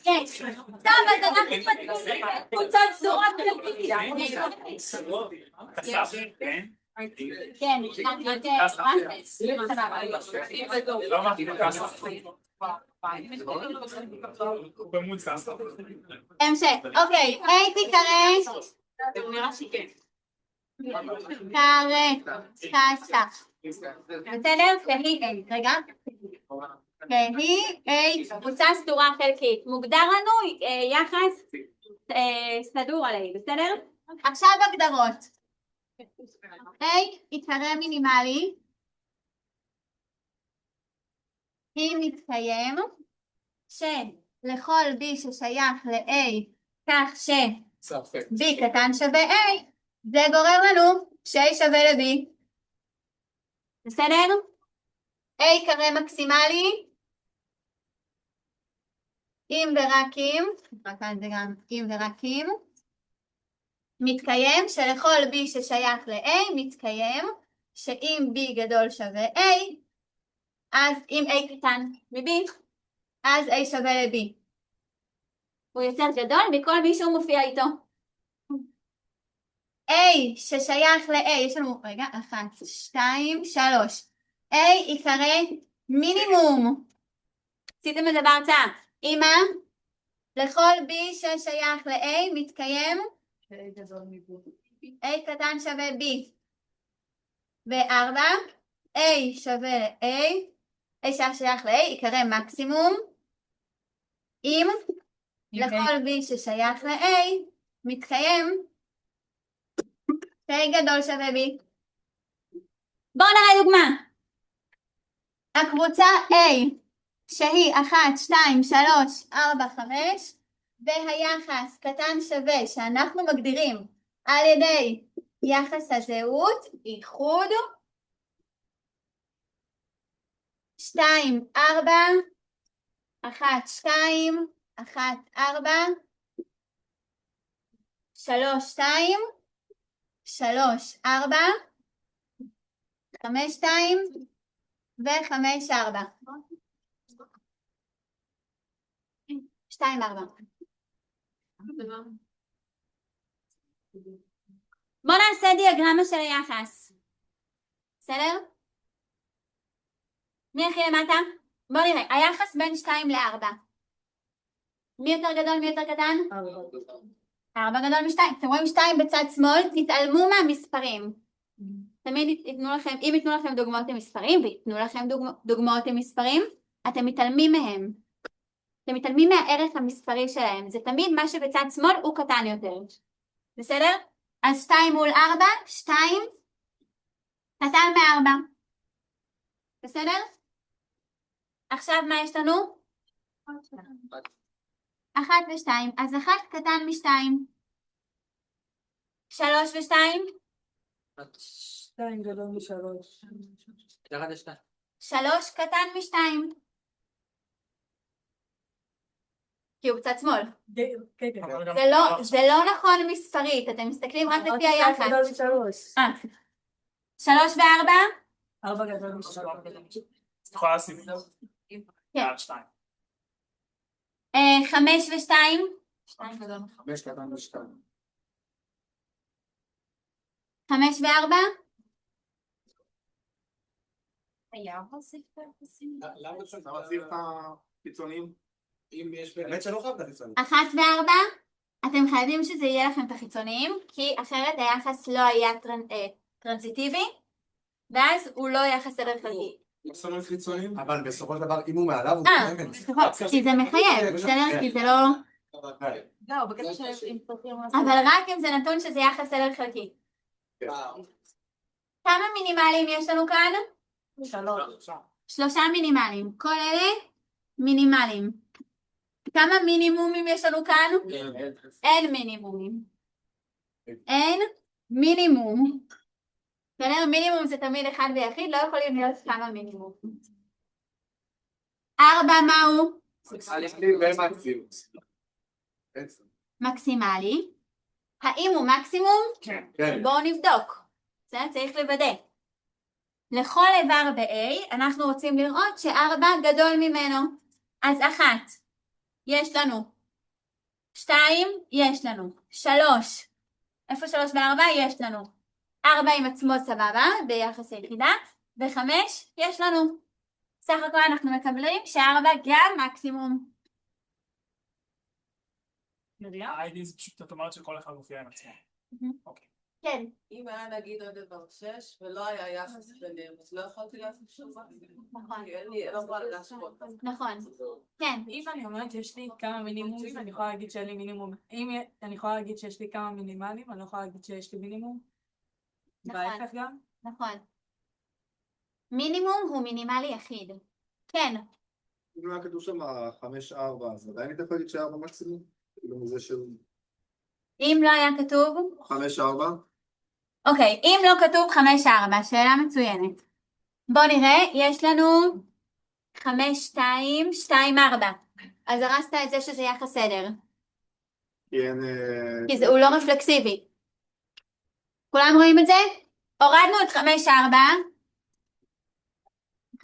יש. טוב, אז אנחנו מדברים קבוצות סדורות חלקית. כן, המשך, אוקיי, תיקרא כסף. בסדר? והיא רגע. והיא קבוצה סדורה חלקית. מוגדר לנו יחס סדור עליי, בסדר? עכשיו הגדרות. יקרא מינימלי. אם מתקיים שלכל B ששייך ל-A כך ש-B קטן שווה A, זה גורם לנו ש-A שווה ל-B. בסדר? A יקרא מקסימלי. אם ורק אם, כאן זה גם אם ורק אם, מתקיים שלכל B ששייך ל-A מתקיים שאם B גדול שווה A, אז אם A קטן מ-B, אז A שווה ל-B. הוא יותר גדול מכל מי שהוא מופיע איתו. A ששייך ל-A, יש לנו, רגע, 1, 2, 3. A יקרא מינימום. עשיתם את זה בהרצאה. אמא, לכל B ששייך ל-A מתקיים A קטן שווה B. ו-4, A שווה ל-A, A ששייך ל-A יקרא מקסימום. אם לכל B ששייך ל-A מתקיים A גדול שווה B. בואו נראה דוגמה. הקבוצה A שהיא 1, 2, 3, 4, 5 והיחס קטן שווה שאנחנו מגדירים על ידי יחס הזהות, איחוד 2, 4, 1, 2, 1, 4, 3, 2, 3, 4, 5, 2 ו-5, 4. 2, 4. בוא נעשה דיאגרמה של היחס. בסדר? מי הכי למטה? בוא נראה, היחס בין 2 ל-4. מי יותר גדול, מי יותר קטן? 4 גדול מ-2. אתם רואים 2 בצד שמאל, תתעלמו מהמספרים. תמיד ייתנו לכם, אם ייתנו לכם דוגמאות עם מספרים, ויתנו לכם דוגמאות עם מספרים, אתם מתעלמים מהם. אתם מתעלמים מהערך המספרי שלהם. זה תמיד מה שבצד שמאל הוא קטן יותר. בסדר? אז 2 מול 4, 2 קטן מ-4. בסדר? עכשיו מה יש לנו? 1 ו-2. אז 1 קטן מ-2. 3 ו-2? 2 גדול מ-3. 3 קטן מ-2. כי הוא בצד שמאל. זה לא נכון מספרית, אתם מסתכלים רק לפי היחס. 3 ו-4? 4 גדול מ-3. את יכולה לשים את זה? כן. 2. 5 ו-2? 2 גדול מ-5. 5 קטן מ-2. 5 ו-4? למה צריך להציב את החיצונים? האמת שלא חייב את החיצונים. 1 ו-4? אתם חייבים שזה יהיה לכם את החיצוניים, כי אחרת היחס לא היה טרנזיטיבי, ואז הוא לא יחס סדר חלקי. לא שמים חיצונים? אבל בסופו של דבר, אם הוא מעליו, הוא מתאמן. כי זה מחייב, בסדר? כי זה לא... לא, בקטע שאם צריכים לעשות... אבל רק אם זה נתון שזה יחס סדר חלקי. כמה מינימלים יש לנו כאן? 3 מינימלים. כל אלה מינימלים. כמה מינימומים יש לנו כאן? אין מינימומים. אין מינימום. מינימום זה תמיד אחד ויחיד, לא יכולים להיות כמה מינימום. 4 מהו? מקסימלי. האם הוא מקסימום? כן. בואו נבדוק. זה צריך לוודא. לכל איבר ב-A אנחנו רוצים לראות ש4 גדול ממנו. אז 1, יש לנו. 2, יש לנו. 3, איפה 3 ו4? יש לנו. 4 עם עצמו סבבה, ביחס היחידה, ו5 יש לנו. סך הכל אנחנו מקבלים ש4 גם מקסימום. ה-ID זה פשוט, את אומרת שכל אחד מופיע עם עצמו. אוקיי. כן. אם היה נגיד עוד דבר 6 ולא היה יחס ביניהם, אז לא יכולתי לעשות שום דבר. נכון. כי אין לי, לא יכולה להשוות. נכון. כן. אם אני אומרת שיש לי כמה מינימומים, אני יכולה להגיד שאין לי מינימום. אם אני יכולה להגיד שיש לי כמה מינימלים, אני לא יכולה להגיד שיש לי מינימום. נכון. בהפך גם? נכון. מינימום הוא מינימלי יחיד. כן. אם היה כתוב שם 5-4, אז עדיין הייתה יכולה להגיד ש4 מקסימום? כאילו מזה של אם לא היה כתוב? 5-4? אוקיי, אם לא כתוב 5-4, שאלה מצוינת. בוא נראה, יש לנו 5-2-2-4. אז הרסת את זה שזה יחס סדר. כי הוא לא רפלקסיבי. כולם רואים את זה? הורדנו את 5-4.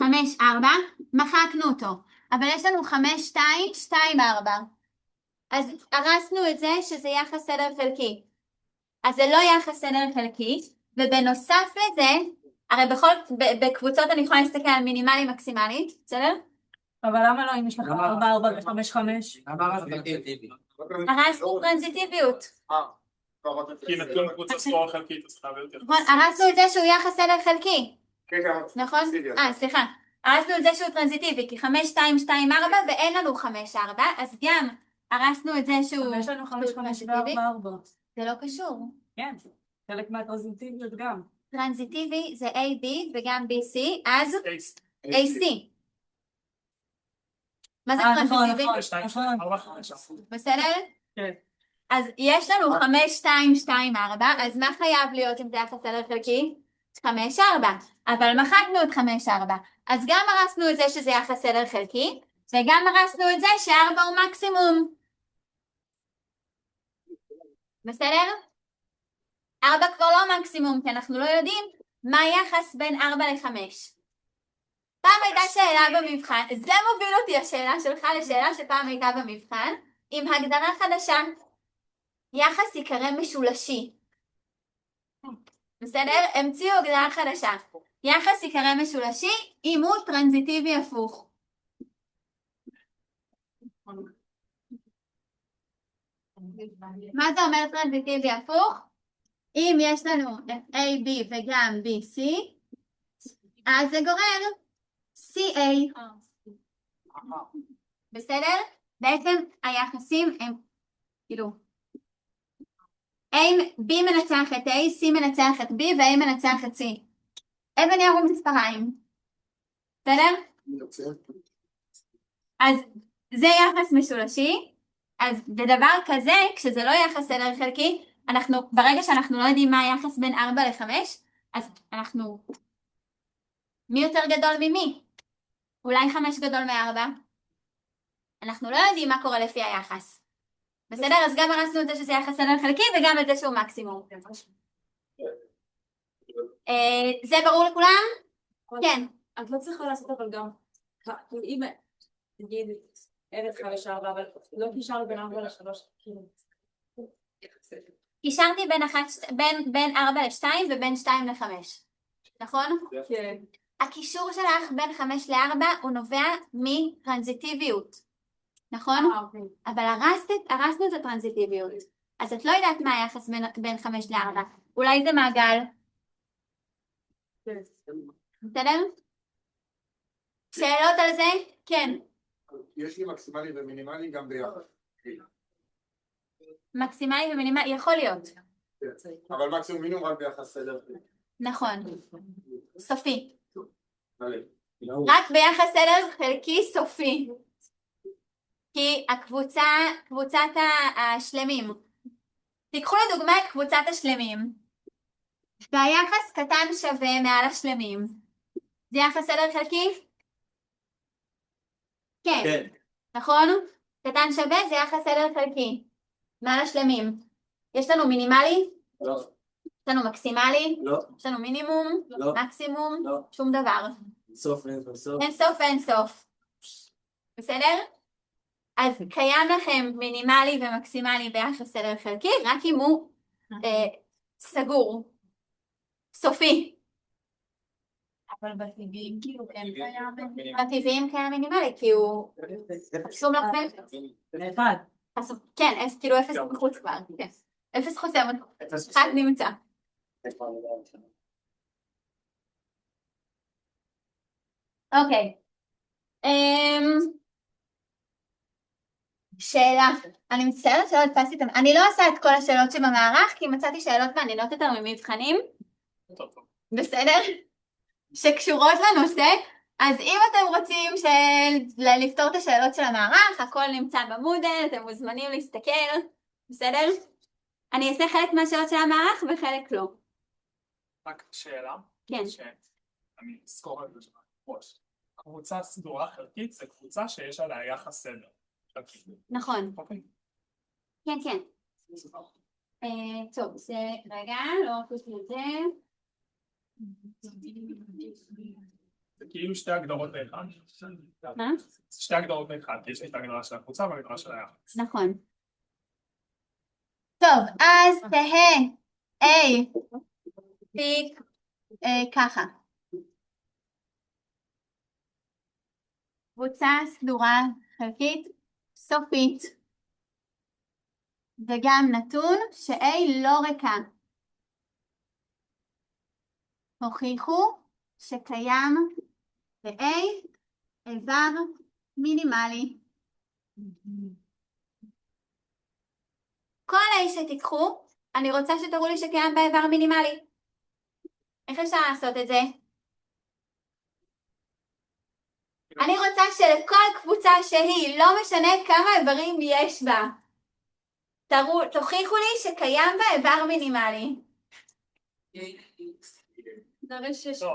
5-4, מחקנו אותו. אבל יש לנו 5-2-2-4. אז הרסנו את זה שזה יחס סדר חלקי. אז זה לא יחס סדר חלקי, ובנוסף לזה, הרי בקבוצות אני יכולה להסתכל על מינימלי מקסימלית, בסדר? אבל למה לא אם יש לך 4, 4 ו-5, 5? הרסנו טרנזיטיביות. כי נתון קבוצה ספורה חלקית, אז חייב להיות יחס. נכון, הרסנו את זה שהוא יחס סדר חלקי. כן, כן. נכון? סליחה. הרסנו את זה שהוא טרנזיטיבי, כי 5-2-2-4 ואין לנו 5-4, אז גם הרסנו את זה שהוא... יש לנו 5, 5 ו-4, 4. זה לא קשור. כן, חלק מהטרנזיטיביות גם. טרנזיטיבי זה AB וגם BC, אז AC. מה זה טרנזיטיבי? בסדר? כן. אז יש לנו 5-2-2-4, אז מה חייב להיות אם זה יחס סדר חלקי? 5-4, אבל מחקנו את 5-4, אז גם הרסנו את זה שזה יחס סדר חלקי, וגם הרסנו את זה ש4 הוא מקסימום. בסדר? 4 כבר לא מקסימום, כי אנחנו לא יודעים מה היחס בין 4 ל-5. פעם הייתה שאלה במבחן, זה מוביל אותי השאלה שלך לשאלה שפעם הייתה במבחן, עם הגדרה חדשה, יחס יקרא משולשי. בסדר? המציאו הגדרה חדשה. יחס יקרא משולשי אם הוא טרנזיטיבי הפוך. מה זה אומר טרנזיטיבי הפוך? אם יש לנו AB וגם BC, אז זה גורר CA. בסדר? בעצם היחסים הם כאילו B מנצח את A, C מנצח את B ו-A מנצח את C. אבן ירו מספריים. בסדר? אז זה יחס משולשי. אז בדבר כזה, כשזה לא יחס סדר חלקי, ברגע שאנחנו לא יודעים מה היחס בין 4 ל-5, אז אנחנו... מי יותר גדול ממי? אולי 5 גדול מ-4? אנחנו לא יודעים מה קורה לפי היחס. בסדר? אז גם הרסנו את זה שזה יחס סדר חלקי וגם את זה שהוא מקסימום. זה ברור לכולם? כן. את לא צריכה לעשות אבל גם, אם נגיד 1,5-4, אבל לא קישרנו בין 4 ל-3, קישרתי בין 4 ל-2 ובין 2 ל-5, נכון? כן. הקישור שלך בין 5 ל-4 הוא נובע מטרנזיטיביות, נכון? אבל הרסנו את הטרנזיטיביות, אז את לא יודעת מה היחס בין 5 ל-4, אולי זה מעגל. בסדר? שאלות על זה? כן. יש לי מקסימלי ומינימלי גם ביחד. מקסימלי ומינימלי, יכול להיות. אבל מקסימום מינימום רק ביחס סדר. נכון. סופי. מלא. רק ביחס סדר חלקי סופי. כי קבוצת השלמים. תיקחו לדוגמה את קבוצת השלמים. והיחס קטן שווה מעל השלמים. זה יחס סדר חלקי? כן. נכון? קטן שווה זה יחס סדר חלקי. מעל השלמים. יש לנו מינימלי? לא. יש לנו מקסימלי? לא. יש לנו מינימום? לא. מקסימום? לא. שום דבר. סוף אין סוף. אין סוף ואין סוף. בסדר? אז קיים לכם מינימלי ומקסימלי ביחס סדר חלקי, רק אם הוא סגור, סופי. אבל בטבעים כאילו כן קיים. בטבעיים קיים מינימלי, כי הוא חסום לחסם. לבד. כן, כאילו אפס בחוץ כבר, כן. אפס חוסם, אחד נמצא. אוקיי. שאלה, אני מצטערת שלא הדפסתי אותם, אני לא עושה את כל השאלות שבמערך, כי מצאתי שאלות מעניינות יותר ממבחנים, בסדר? שקשורות לנושא, אז אם אתם רוצים לפתור את השאלות של המערך, הכל נמצא במודל, אתם מוזמנים להסתכל, בסדר? אני אעשה חלק מהשאלות של המערך וחלק לא. רק שאלה. כן. אני אזכור את זה ראש. קבוצה סדורה חלקית זה קבוצה שיש עליה יחס סדר. נכון. אוקיי. כן, כן. טוב, זה רגע, לא חוץ מזה. זה כאילו שתי הגדרות לאחד. מה? זה שתי הגדרות לאחד, כי יש לי את ההגדרה של הקבוצה וההגדרה של היחס. נכון. טוב, אז תהה A, פיק, ככה. קבוצה סדורה חלקית סופית וגם נתון ש-A לא ריקה. הוכיחו שקיים ב-A איבר מינימלי. כל A שתיקחו, אני רוצה שתראו לי שקיים באיבר מינימלי. איך אפשר לעשות את זה? אני רוצה שלכל קבוצה שהיא, לא משנה כמה איברים יש בה, תוכיחו לי שקיים בה איבר מינימלי.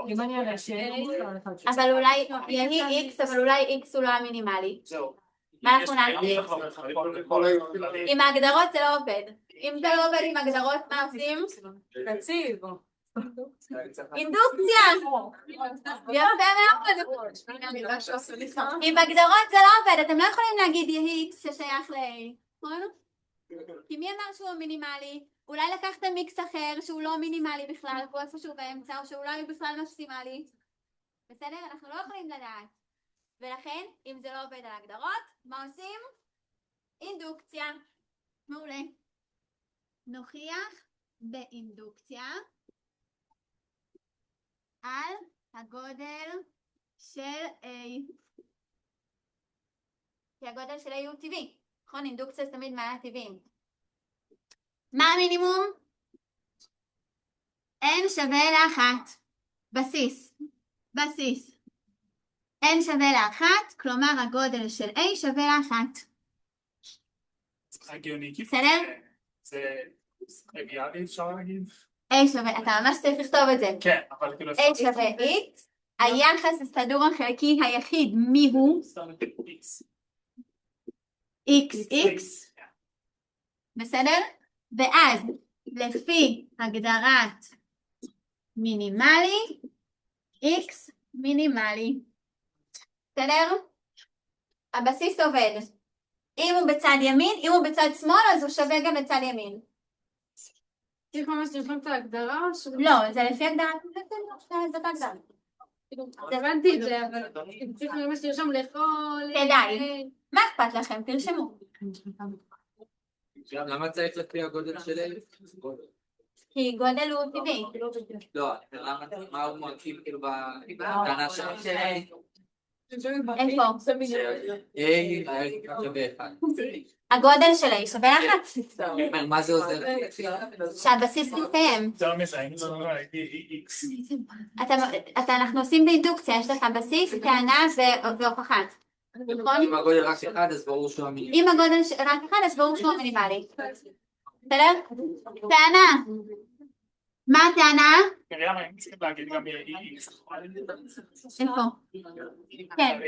אם אני אראה אבל אולי יהי X, אבל אולי X הוא לא המינימלי. מה אנחנו נעשה? עם ההגדרות זה לא עובד. אם זה לא עובד עם הגדרות, מה עושים? תציב. אינדוקציה! יפה מאוד. עם הגדרות זה לא עובד, אתם לא יכולים להגיד יהי X ששייך ל-A, נכון? כי מי אמר שהוא מינימלי? אולי לקחתם מיקס אחר שהוא לא מינימלי בכלל, הוא איפשהו באמצע, או שאולי הוא בכלל מקסימלי. בסדר? אנחנו לא יכולים לדעת. ולכן, אם זה לא עובד על הגדרות, מה עושים? אינדוקציה. מעולה. נוכיח באינדוקציה על הגודל של A. כי הגודל של A הוא טבעי. נכון? אינדוקציה זה תמיד מעלה טבעיים. מה המינימום? N שווה לאחת. בסיס. בסיס. N שווה לאחת, כלומר הגודל של A שווה לאחת. זה הגיוני. בסדר? זה טריוויאלי אפשר להגיד? A שווה, אתה ממש צריך לכתוב את זה. כן, אבל כאילו... A שווה X, היחס הסדור החלקי היחיד מי הוא? XX. בסדר? ואז לפי הגדרת מינימלי, X מינימלי. בסדר? הבסיס עובד. אם הוא בצד ימין, אם הוא בצד שמאל, אז הוא שווה גם בצד ימין. צריך ממש לרשום את ההגדרה? לא, זה לפי הגדרה. זאת הגדרה. הבנתי את זה, אבל צריך ממש לרשום לכל... כדאי. מה אכפת לכם? תרשמו. למה צריך לפי הגודל של A? כי גודל הוא טבעי. לא, מה הוא מרכיב כאילו בטענה של A? איפה? A שווה 1. הגודל של A שווה לאחת. מה זה עוזר? שהבסיס מתקיים. יותר מזה, אם זה לא X. אנחנו עושים באינדוקציה, יש לך בסיס, טענה והוכחה. אם הגודל רק 1 אז ברור שהוא המינימלי. אם הגודל רק 1 אז ברור שהוא מינימלי. בסדר? טענה. מה הטענה? מרים, אני צריכים להגיד גם X. איפה? כן.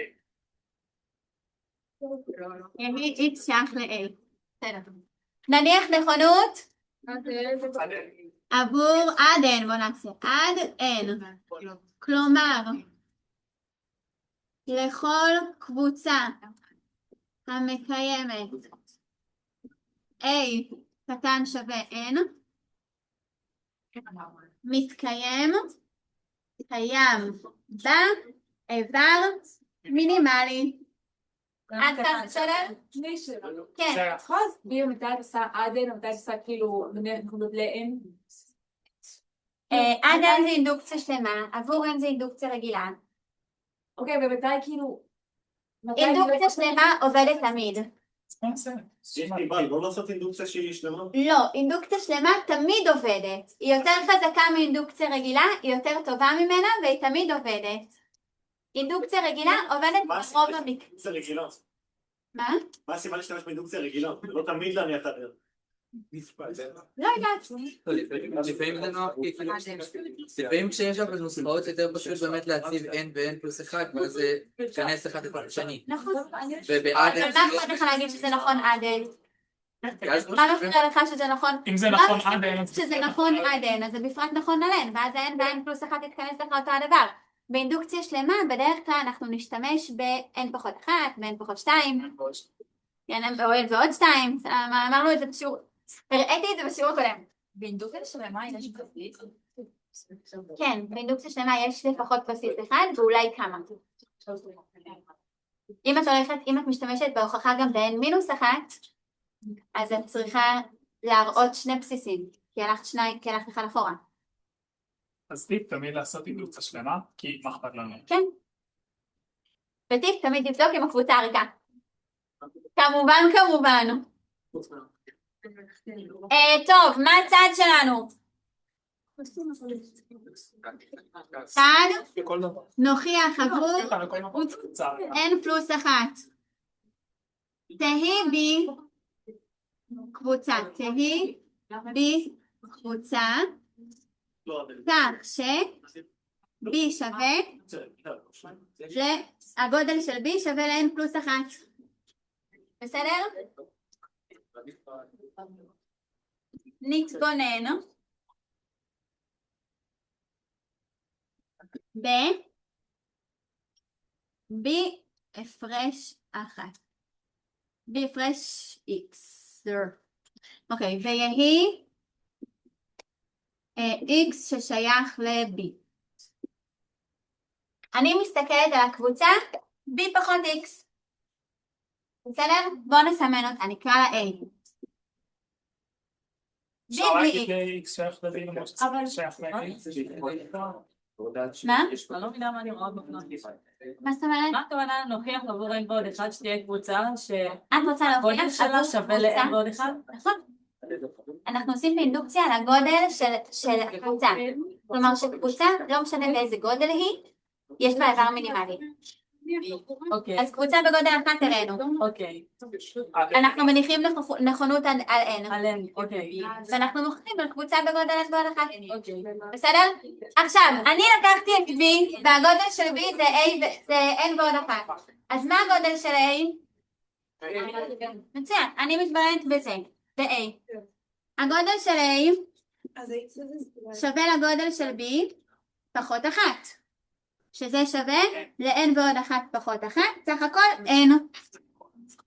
יהי X שייך ל-A. בסדר. נניח נכונות עבור עד N, בוא נעשה. עד N. כלומר, לכל קבוצה המקיימת A קטן שווה N מתקיים קיים באיבר מינימלי. עד כאן בסדר? כן. את יכולה להסביר מתי את עושה עדן, או מתי את עושה כאילו נקודות לאם? עדן זה אינדוקציה שלמה, עבור N זה אינדוקציה רגילה. אוקיי, ומתי כאילו... אינדוקציה שלמה עובדת תמיד. לא לעשות אינדוקציה שהיא שלמה? לא, אינדוקציה שלמה תמיד עובדת. היא יותר חזקה מאינדוקציה רגילה, היא יותר טובה ממנה והיא תמיד עובדת. אינדוקציה רגילה עובדת ברוב המקרים. מה? מה הסיבה להשתמש באינדוקציה רגילה? זה לא תמיד להניח את הדרך. לא יודעת. לפעמים זה נוח, לפעמים כשיש אבל נוסחאות יותר פשוט באמת להציב n ו-n פלוס 1 ואז זה כנס אחד את השני. נכון. ובעדן... מה אכפת לך להגיד שזה נכון עדן? מה מפריע לך שזה נכון? אם זה נכון עדן, שזה נכון עדן, אז זה בפרט נכון על n, ואז ה-n ו-n פלוס 1 יתכנס לך אותו הדבר. באינדוקציה שלמה בדרך כלל אנחנו נשתמש ב-n פחות 1 ו-n פחות 2 ועוד 2, אמרנו את זה בשיעור, הראיתי את זה בשיעור הקודם. באינדוקציה שלמה יש בסיס? כן, באינדוקציה שלמה יש לפחות בסיס אחד ואולי כמה. אם את משתמשת בהוכחה גם ב-n מינוס 1, אז את צריכה להראות שני בסיסים, כי הלכת אחד אחורה. אז טיפ תמיד לעשות אינדוקציה שלמה, כי מה אכפת לנו? כן. וטיפ תמיד תבדוק עם הקבוצה הריקה. כמובן. טוב, מה הצעד שלנו? צעד? נוכיח עבור n פלוס 1. תהי בי קבוצה, כך ש b שווה הגודל של b שווה ל-n פלוס 1. בסדר? נתבונן b הפרש 1. b הפרש x. אוקיי, ויהי x ששייך ל-b. אני מסתכלת על הקבוצה b פחות x. בסדר? בואו נסמן אותה, נקרא לה a. b בלי x. x שייך ל-b למרות שזה שייך ל-a. מה? אני לא מבינה מה אני רואה בפנות. מה זאת אומרת? מה הכוונה נוכיח עבור n ועוד 1 שתהיה קבוצה את רוצה להוכיח שהגודל שלה שווה ל-n ועוד 1? נכון. אנחנו עושים באינדוקציה על הגודל של הקבוצה. כלומר שקבוצה, לא משנה באיזה גודל היא, יש בה איבר מינימלי. אוקיי. אז קבוצה בגודל 1 הראינו. אוקיי. אנחנו מניחים נכונות על n. על n, אוקיי. ואנחנו מוכנים על קבוצה בגודל n ועוד 1. אוקיי. בסדר? עכשיו, אני לקחתי את b, והגודל של b זה n ועוד 1. אז מה הגודל של a? מצוין, אני מתבוננת בזה, ב-a. הגודל של a שווה לגודל של b פחות 1. שזה שווה ל-n ועוד 1 פחות 1, סך הכל n.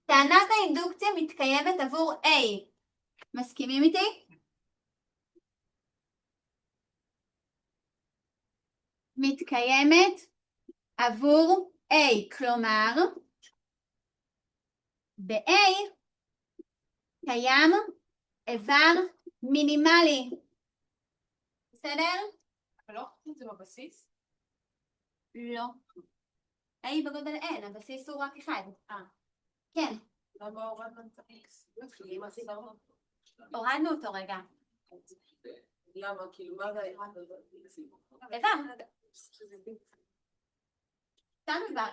טענת האינדוקציה מתקיימת עבור a. מסכימים איתי? מתקיימת עבור a, כלומר ב-a קיים איבר מינימלי. בסדר? אבל לא חושבת זה בבסיס? לא. a בגודל n, הבסיס הוא רק 1. כן. למה הורדנו את ה-x? הורדנו אותו רגע. למה? כאילו מה זה היה? איבר. סתם איבר.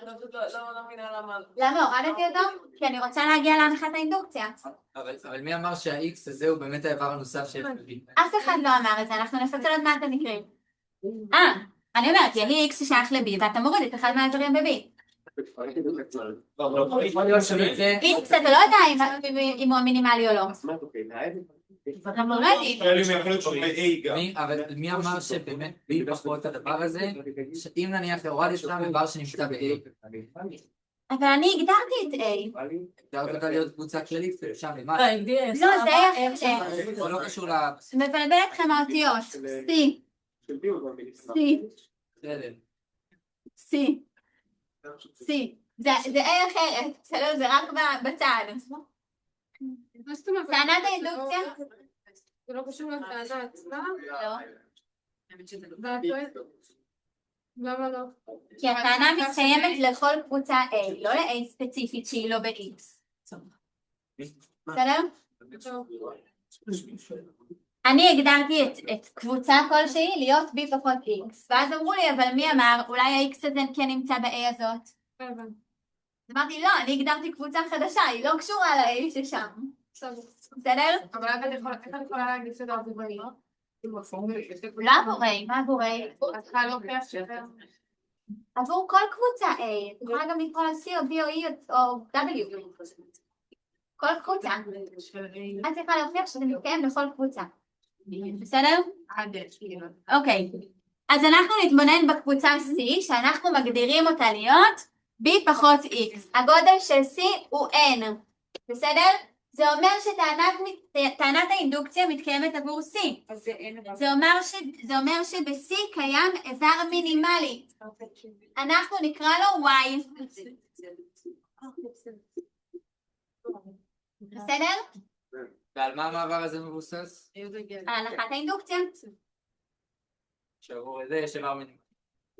לא מבינה למה. למה הורדתי אותו? כי אני רוצה להגיע להנחת האינדוקציה. אבל מי אמר שה-x הזה הוא באמת האיבר הנוסף שיש ב-b? אף אחד לא אמר את זה, אנחנו נפצל עוד מעט המקרים. אני אומרת, יהי x שייך ל-b ואתה מוריד את אחד מהאיברים ב-b. x אתה לא יודע אם הוא המינימלי או לא. אתה מוריד. אבל מי אמר שבאמת b פחות הדבר הזה, אם נניח הורדת שם איבר שנמצא ב-a? אבל אני הגדרתי את A. אפשר אותה להיות קבוצה כללית, שם לא, למטה. הגדיר, לא, זה היה זה לא קשור ל... מבלבל אתכם האותיות. C, של בי הוא גם בלתי. C, בסדר. C, C. זה A אחרת, בסדר? זה רק בצד. מה זאת אומרת? טענת האינדוקציה? זה לא קשור לטענה עצמה? לא. ואת טוענת? למה לא? כי הטענה מתקיימת לכל קבוצה A, לא ל-A ספציפית שהיא לא ב-X. בסדר? אני הגדרתי את קבוצה כלשהי להיות B פחות X, ואז אמרו לי, אבל מי אמר, אולי ה-X הזה כן נמצא ב-A הזאת? אמרתי, לא, אני הגדרתי קבוצה חדשה, היא לא קשורה ל-A ששם. בסדר? אבל איך את יכולה להגיד שזה עבורי? לא עבורי, מה עבורי? את צריכה להוכיח שזה... עבור כל קבוצה A, את יכולה גם לקרוא לה C או B או E או W. כל קבוצה. את צריכה להוכיח שזה מתקיים לכל קבוצה. בסדר? אוקיי. אז אנחנו נתבונן בקבוצה C, שאנחנו מגדירים אותה להיות B פחות X. הגודל של C הוא N. בסדר? זה אומר שטענת האינדוקציה מתקיימת עבור C. זה אומר שב-C קיים איבר מינימלי. אנחנו נקרא לו Y. בסדר? ועל מה המעבר הזה מבוסס? על הנחת האינדוקציה. שעבור זה יש איבר מינימלי.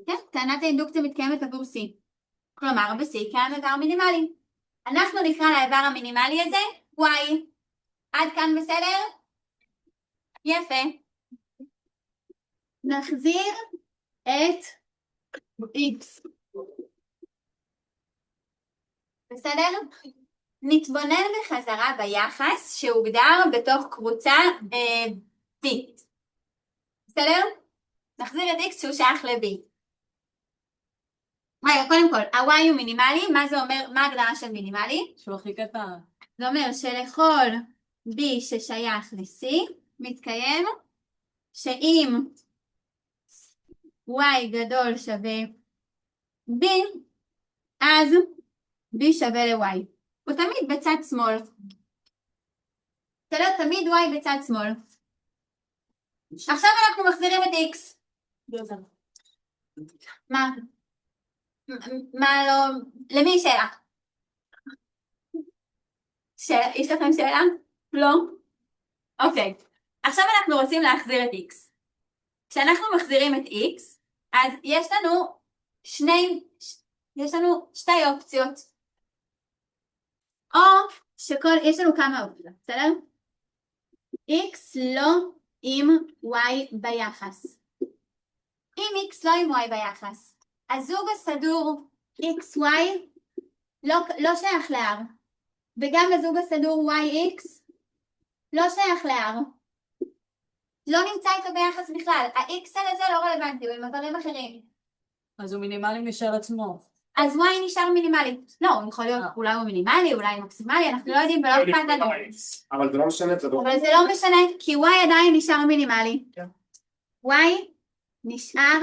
כן, טענת האינדוקציה מתקיימת עבור C. כלומר, ב-C קיים איבר מינימלי. אנחנו נקרא לאיבר המינימלי הזה Y. עד כאן בסדר? יפה. נחזיר את X. בסדר? נתבונן בחזרה ביחס שהוגדר בתוך קבוצה B. בסדר? נחזיר את X שהוא שייך ל-B. רגע, קודם כל, ה-Y הוא מינימלי, מה זה אומר, מה ההגדרה של מינימלי? שהוא הכי קטן. זה אומר שלכל B ששייך ל-C מתקיים שאם Y גדול שווה B, אז B שווה ל-Y. הוא תמיד בצד שמאל. בסדר? תמיד Y בצד שמאל. עכשיו אנחנו מחזירים את X. מה? מה לא... למי שאלה? יש לכם שאלה? לא? אוקיי. עכשיו אנחנו רוצים להחזיר את X. כשאנחנו מחזירים את X, אז יש לנו שתי אופציות. או יש לנו כמה אופציות, בסדר? X לא עם Y ביחס. אם X לא עם Y ביחס, הזוג הסדור XY לא שייך ל-R. וגם הזוג הסדור YX לא שייך ל-R. לא נמצא איתו ביחס בכלל. ה-X הזה לא רלוונטי, הוא עם איברים אחרים. אז הוא מינימלי משל עצמו. אז Y נשאר מינימלי. לא, הוא יכול להיות, אולי הוא מינימלי, אולי הוא מקסימלי, אנחנו לא יודעים ולא אכפת לנו. אבל זה לא משנה, אבל זה לא משנה, כי Y עדיין נשאר מינימלי. Y נשאר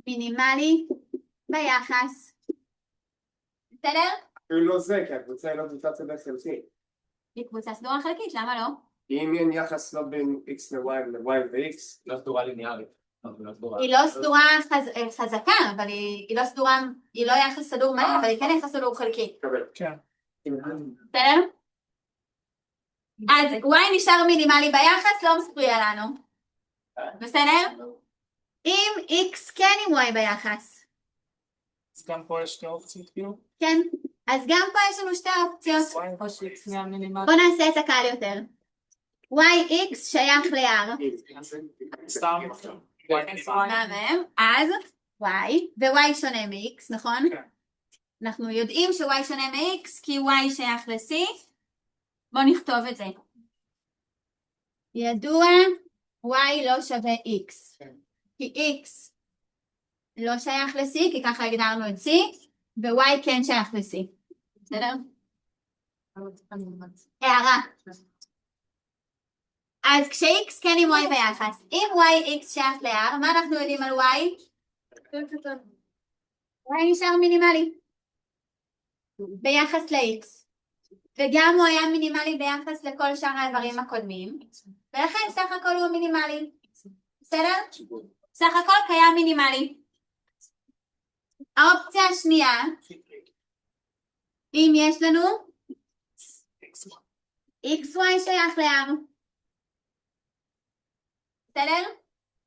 מינימלי ביחס. בסדר? לא זה, כי הקבוצה היא לא קבוצה סדורה חלקית. היא קבוצה סדורה חלקית, למה לא? אם אין יחס לא בין X ל-Y ל-Y ו-X, לא סדורה ליניארית. היא לא סדורה חזקה, אבל היא לא סדורה, היא לא יחס סדור מלא, אבל היא כן יחס סדור חלקי. כן. בסדר? אז Y נשאר מינימלי ביחס, לא מפריע לנו. בסדר? אם X כן עם Y ביחס. אז גם פה יש שתי אופציות כאילו? כן. אז גם פה יש לנו שתי אופציות. או שאיקס נהיה מינימלי. בוא נעשה את הקל יותר. YX שייך ל-R. סתם. מה מהם? אז Y, ו-Y שונה מ-X, נכון? כן. אנחנו יודעים ש-Y שונה מ-X כי Y שייך ל-C. בוא נכתוב את זה. ידוע, Y לא שווה X. כי X לא שייך ל-C, כי ככה הגדרנו את C, ו-Y כן שייך ל-C. בסדר? הערה. אז כש-X כן עם Y ביחס, אם YX שייך ל-R, מה אנחנו יודעים על Y? Y נשאר מינימלי. ביחס ל-X, וגם הוא היה מינימלי ביחס לכל שאר האיברים הקודמים, ולכן סך הכל הוא מינימלי. בסדר? סך הכל קיים מינימלי. האופציה השנייה, אם יש לנו XY שייך ל-R. בסדר?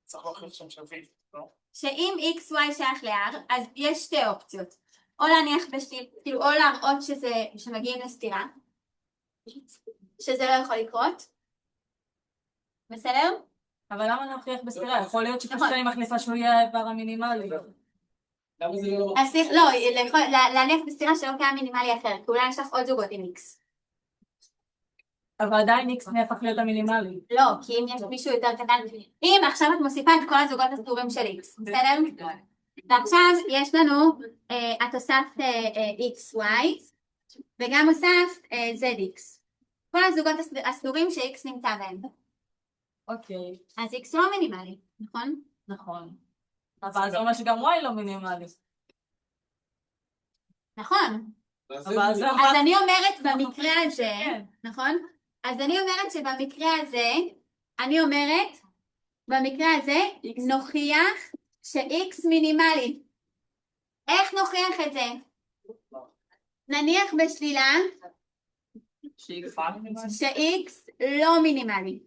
צריך להוכיח שהם שווים, לא? שאם XY שייך ל-R, אז יש שתי אופציות. או להניח כאילו, או להראות שמגיעים לסתירה, שזה לא יכול לקרות. בסדר? אבל למה להוכיח בסתירה? יכול להיות שפשוט אני מחליפה שהוא יהיה האיבר המינימלי. למה זה לא... אז לא, להניח בסתירה שלא קיים מינימלי אחר, כי אולי יש לך עוד זוגות עם X. אבל עדיין X נהפך להיות המינימלי. לא, כי אם יש מישהו יותר קטן, אם עכשיו את מוסיפה את כל הזוגות הסתורים של X, בסדר? ועכשיו יש לנו, את הוספת XY, וגם הוספת ZX. כל הזוגות הסתורים ש-X נמצא בהם. אוקיי. אז X לא מינימלי, נכון? נכון. אבל זה אומר שגם Y לא מינימלי. נכון. אבל זה... אז אני אומרת במקרה הזה, כן. נכון? אז אני אומרת שבמקרה הזה, נוכיח ש-X מינימלי. איך נוכיח את זה? נניח בשלילה ש-X לא מינימלי.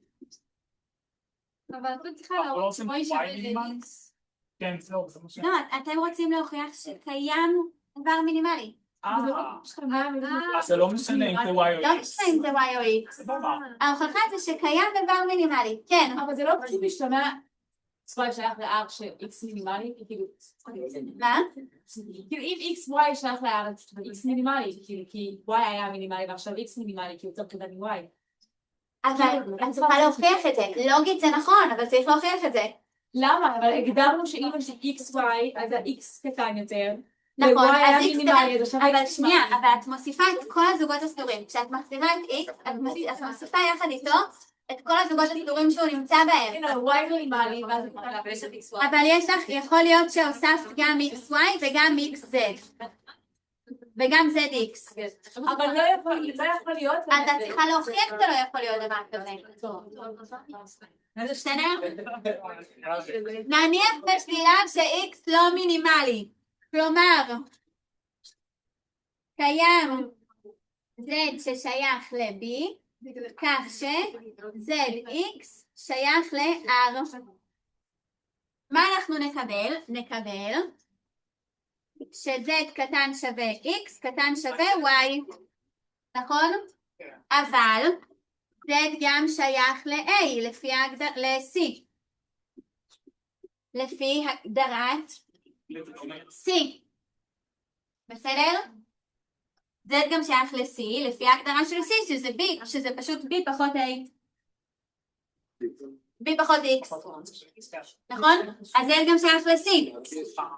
אבל את צריכה אנחנו לא להראות עושים שבואי Y שווה מינימלי? ל-X. כן, זהו, זה מה ש... לא, אתם רוצים להוכיח שקיים איבר מינימלי. אז זה לא משנה אם זה Y או לא X. משנה אם זה Y או X. סבבה. ההוכחה זה שקיים איבר מינימלי. כן. אבל זה לא פשוט משתמע XY שייך ל-R ש-X מינימלי, כאילו... מה? כאילו אם XY שייך ל-R, X מינימלי, כי Y היה מינימלי ועכשיו X מינימלי, כי הוא יותר קטן מ-Y. אבל את צריכה להוכיח את זה. לוגית זה נכון, אבל צריך להוכיח את זה. למה? אבל הגדרנו שאם יש XY, אז ה-X קטן יותר. נכון, ו-Y היה אז X מינימלי, אז עכשיו אבל X שנייה, מינימלי. אבל את מוסיפה את כל הזוגות הסתורים. כשאת מחזירה את X, את מוסיפה יחד איתו את כל הזוגות הסתורים שהוא נמצא בהם. הנה, Y מינימלי, ואז את יכולה ויש את XY. אבל יש לך, יכול להיות שהוספת גם XY וגם XZ. וגם ZX. אבל לא יכול להיות... אז את צריכה להוכיח שזה לא יכול להיות דבר כזה. בסדר? נניח בשלילה ש-X לא מינימלי. כלומר, קיים Z ששייך ל-B, כך ש-ZX שייך ל-R. מה אנחנו נקבל? נקבל ש-Z קטן שווה X קטן שווה Y. נכון? אבל Z גם שייך ל-A, ל-C. לפי הגדרת C. בסדר? Z גם שייך ל-C, לפי ההגדרה של C, שזה B, שזה פשוט B פחות A. B פחות X. נכון? אז Z גם שייך ל-C.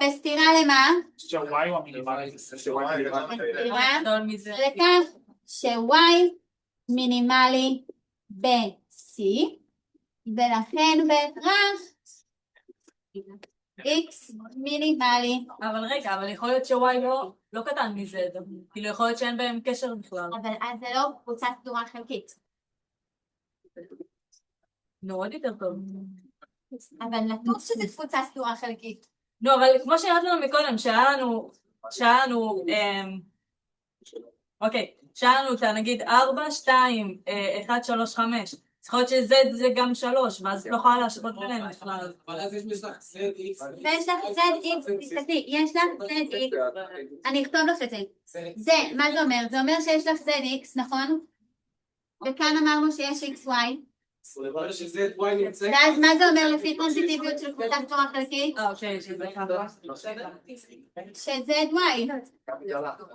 בסתירה למה? ש-Y הוא המינימלי. בסתירה גדול מזה. לכך ש-Y מינימלי ב-C, ולכן בהכרח X מינימלי. אבל רגע, אבל יכול להיות ש-Y לא קטן מזה. כאילו יכול להיות שאין בהם קשר בכלל. אבל אז זה לא קבוצה סדורה חלקית. נו, עוד יותר טוב. אבל נתון שזה קבוצה סדורה חלקית. נו, אבל כמו שאמרת לנו מקודם, שהיה לנו, אוקיי, שהיה לנו אותה, נגיד 4, 2, 1, 3, 5. יכול להיות ש-Z זה גם 3, ואז לא יכולה להשוות ביניהם בכלל. אבל אז יש לך ZX. ויש לך ZX, תסתכלי, יש לך ZX, אני אכתוב לך את זה. זה, מה זה אומר? זה אומר שיש לך ZX, נכון? וכאן אמרנו שיש XY. ברגע ש-ZY נמצא... ואז מה זה אומר לפי טרנזיטיביות של קבוצה סדורה חלקית? אוקיי, שזה ככה. ש-ZY.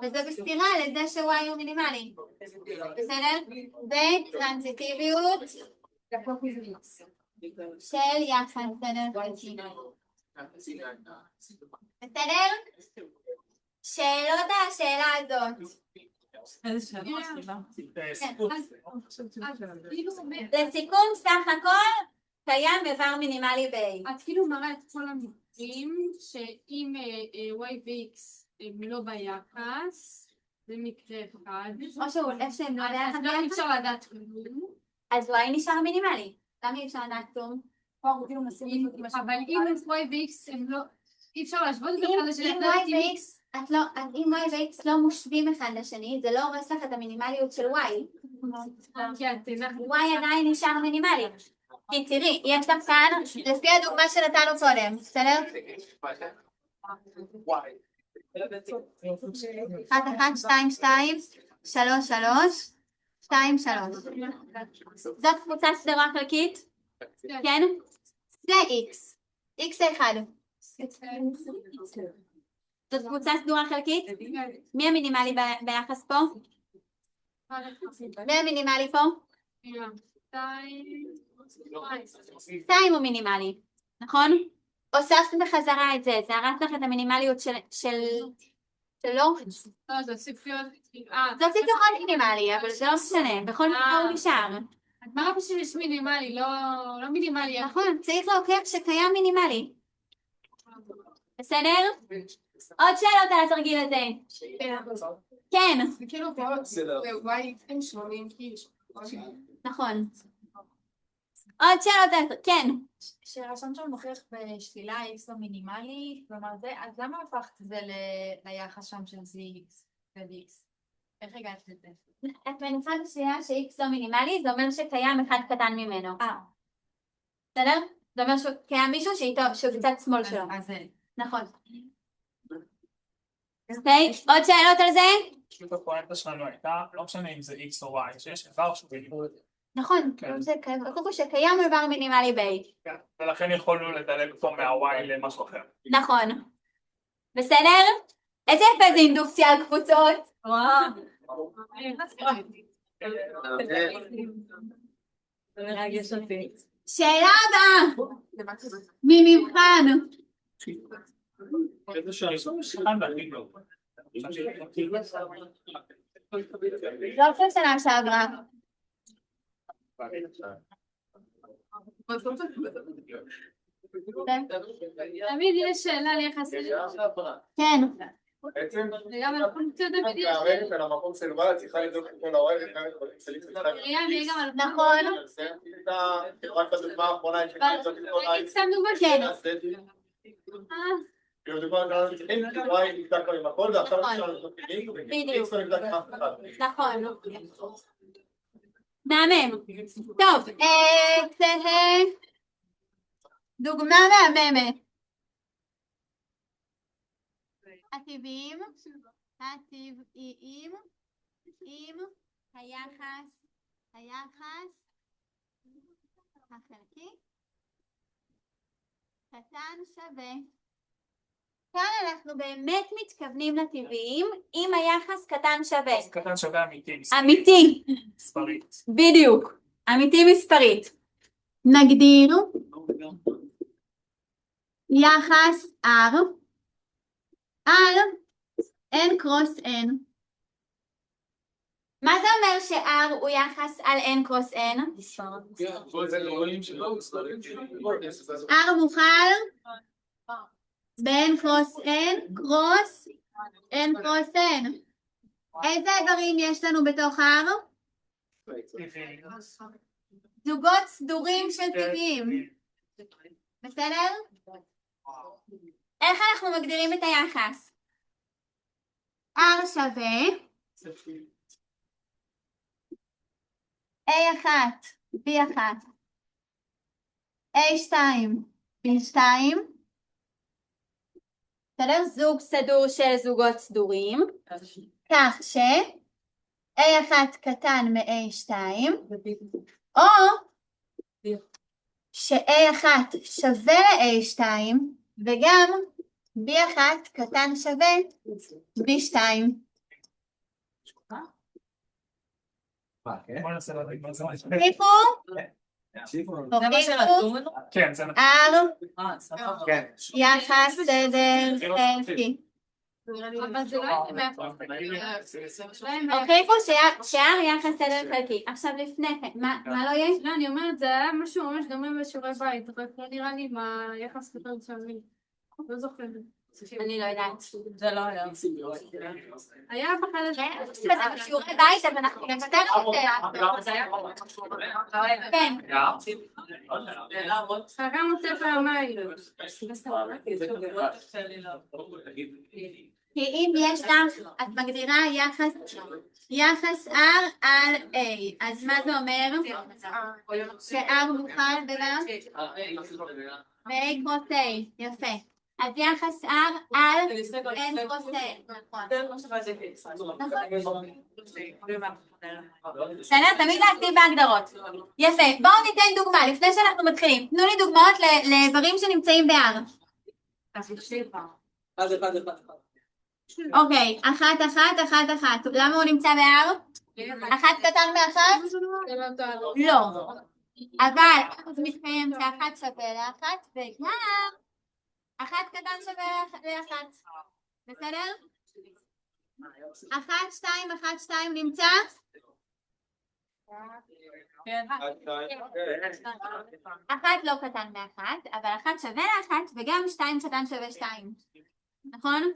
וזה בסתירה לזה ש-Y הוא מינימלי. בסדר? וטרנזיטיביות של יחס סדר חלקי. בסדר? שאלות על השאלה הזאת. איזה שאלה. לסיכום, סך הכל קיים איבר מינימלי ב-A. את כאילו מראה את כל המקרים שאם Y ו-X הם לא ביחס, זה מקרה אחד. או שהוא איפה שהם לא ביחד אז לא אי אפשר לדעת. אז y נשאר מינימלי. למה אי אפשר לדעת כלום? אבל אם y ו-x הם לא... אי אפשר להשוות את אחד לשני. אם y ו-x, אם y ו-x לא מושווים אחד לשני, זה לא הורס לך את המינימליות של y. כי התנח... y עדיין נשאר מינימלי. כי תראי, יש לך כאן, לפי הדוגמה שנתנו קודם, בסדר? 1, 1, 2, 2, 3, 3, 2, 3. זאת קבוצה סדרה חלקית? כן? זה x. x זה 1. זאת קבוצה סדורה חלקית? מי המינימלי ביחס פה? מי המינימלי פה? 2 הוא מינימלי, נכון? הוספת בחזרה את זה, זה הרס לך את המינימליות שלו? לא, זה הוסיף להיות... זה הוסיף לך מינימלי, אבל זה לא משנה, בכל מקרה הוא נשאר. אז מה רק שיש מינימלי, לא מינימלי. נכון, צריך להוכיח שקיים מינימלי. בסדר? עוד שאלות על התרגיל הזה. כן. זה כאילו y הם שונים כאילו. נכון. עוד שאלות, כן. כשרשמת שם מוכיח בשלילה x לא מינימלי, כלומר זה, אז למה הפכת את זה ליחס שם של zx ו-x? איך הגעת לזה? את מניחה בשנייה ש-x לא מינימלי, זה אומר שקיים אחד קטן ממנו. בסדר? זה אומר שקיים מישהו שהוא קצת שמאל שלו. אז זה. נכון. אוקיי, עוד שאלות על זה? פשוט הפואנטה שלנו הייתה, לא משנה אם זה x או y, שיש איבר שהוא בניגוד. נכון, קודם כל שקיים איבר מינימלי ב-a. ולכן יכולנו לדלג אותו מה-y למשהו אחר. נכון. בסדר? איזה יפה זה אינדוקציה על קבוצות. זה מרגש אותי. שאלה הבאה. ממבחן. איזה שעה? לא של שנה שעברה. תמיד יש שאלה על יחס... כן. בעצם, וגם אנחנו נמצא תמיד יש... מהרגע על המקום של וואלה צריכה לבדוק את כל האוהל, נכון. רק בדוגמה האחרונה, סתם דוגמה כן. נכון. מהמם. טוב, דוגמה מהממת. הטבעיים עם היחס החלקי קטן שווה. כאן אנחנו באמת מתכוונים לטבעיים עם היחס קטן שווה. קטן שווה אמיתי. אמיתי. מספרית. בדיוק. אמיתי מספרית. נגדיר יחס R על n קרוס n. מה זה אומר ש-R הוא יחס על n קרוס n? R מוכל ב-n קרוס n קרוס n קרוס n. איזה איברים יש לנו בתוך R? זוגות סדורים של טבעיים. בסדר? איך אנחנו מגדירים את היחס? R שווה A1, B1, A2, B2, בסדר? זוג סדור של זוגות סדורים, כך ש A1 קטן מ-A2, או ש-A1 שווה ל-A2 וגם B1 קטן שווה B2. בוא ננסה להבין מה זה. תקשיבו, זה מה שנתון? כן, זה נתון. R סבבה. יחס סדר חלקי. אבל זה לא הייתי מאפשר. הוכיחו ש-R יחס סדר חלקי. עכשיו לפני כן, מה לא יש? לא, אני אומרת, זה היה משהו ממש דומה בשיעורי בית, רק לא נראה לי מה היחס יותר שווה. לא זוכרת. אני לא יודעת. זה לא היה. היה בחלק. זה בשיעורי בית, אבל אנחנו נוותר על זה. כן. חכם מוצא פעמיים. כי אם יש לך, את מגדירה יחס R על A, אז מה זה אומר? ש-R מוכל במה? ב-A קרוס A, יפה. אז יחס R על N קרוס A, בסדר? תמיד להכתיב בהגדרות. יפה, בואו ניתן דוגמה, לפני שאנחנו מתחילים. תנו לי דוגמאות לאיברים שנמצאים ב-R. אוקיי, 1, 1, 1, 1. למה הוא נמצא ב-R? 1 קטן מ-1? לא. אבל זה מתקיים ש1 שווה ל1 וגם 1 קטן שווה ל1. בסדר? 1, 2, 1, 2 נמצא? כן. 1 לא קטן מ1, אבל 1 שווה ל1 וגם 2 קטן שווה 2. נכון?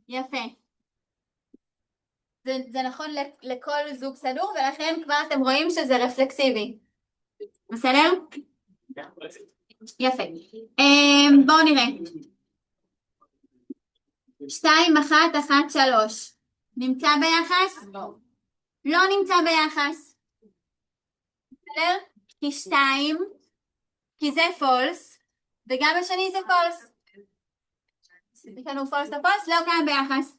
יפה. זה נכון לכל זוג סדור, ולכן כבר אתם רואים שזה רפלקסיבי. בסדר? יפה. בואו נראה. 2, 1, 1, 3. נמצא ביחס? לא נמצא ביחס. בסדר? כי 2, כי זה פולס, וגם השני זה פולס. יש לנו פולס לפולס, לא קיים ביחס.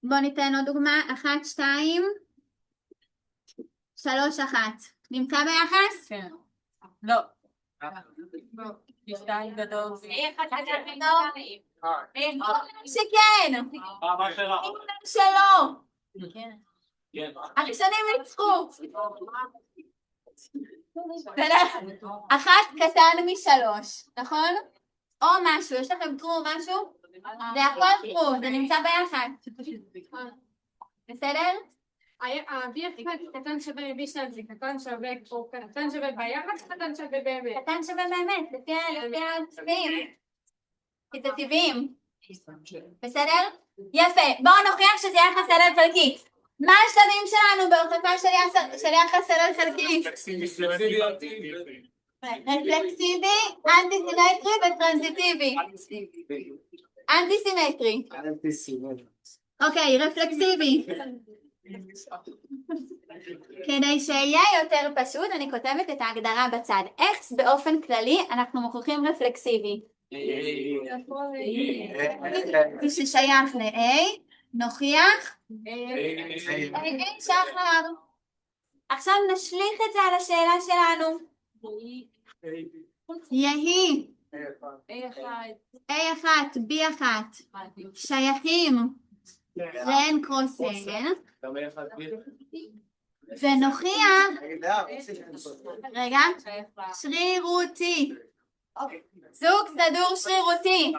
בואו ניתן עוד דוגמה. 1, 2, 3, 1. נמצא ביחס? כן. לא. שתיים גדול. שכן! שלא! הראשונים ניצחו. 1 קטן מ3, נכון? או משהו, יש לכם טרו או משהו? זה הכל טרו, זה נמצא ביחד. בסדר? ה-B1 קטן שווה B2 זה קטן שווה ביחד, קטן שווה באמת. קטן שווה באמת, לפי הצבעים. כי זה טבעים. בסדר? יפה, בואו נוכיח שזה יחס סדר חלקי. מה השלבים שלנו בהוכחה של יחס סדר חלקי? רפלקסיבי, אנטי-סימטרי וטרנזיטיבי. אנטי-סימטרי. אוקיי, רפלקסיבי. כדי שיהיה יותר פשוט, אני כותבת את ההגדרה בצד. X באופן כללי, אנחנו מוכיחים רפלקסיבי. זה ששייך ל-A, נוכיח A שייך ל-R. עכשיו נשליך את זה על השאלה שלנו. יהי A1, B1 שייכים ל-N קרוס N ונוכיח רגע שרירותי זוג סדור שרירותי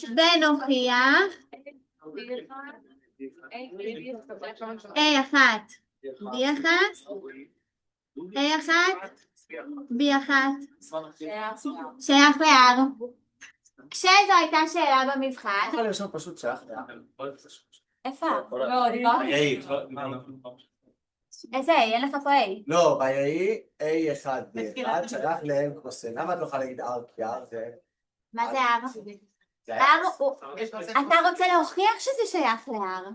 ונוכיח A1 B1 A1 B1 שייך ל-R. כשזו הייתה שאלה במבחן יכול להיות פשוט שייך ל-R. איפה? איזה A? אין לך פה A. לא, ביהי A1 B1 שייך ל-N קרוס N. למה את לא יכולה להגיד R? כי R זה... מה זה R? אתה רוצה להוכיח שזה שייך ל-R.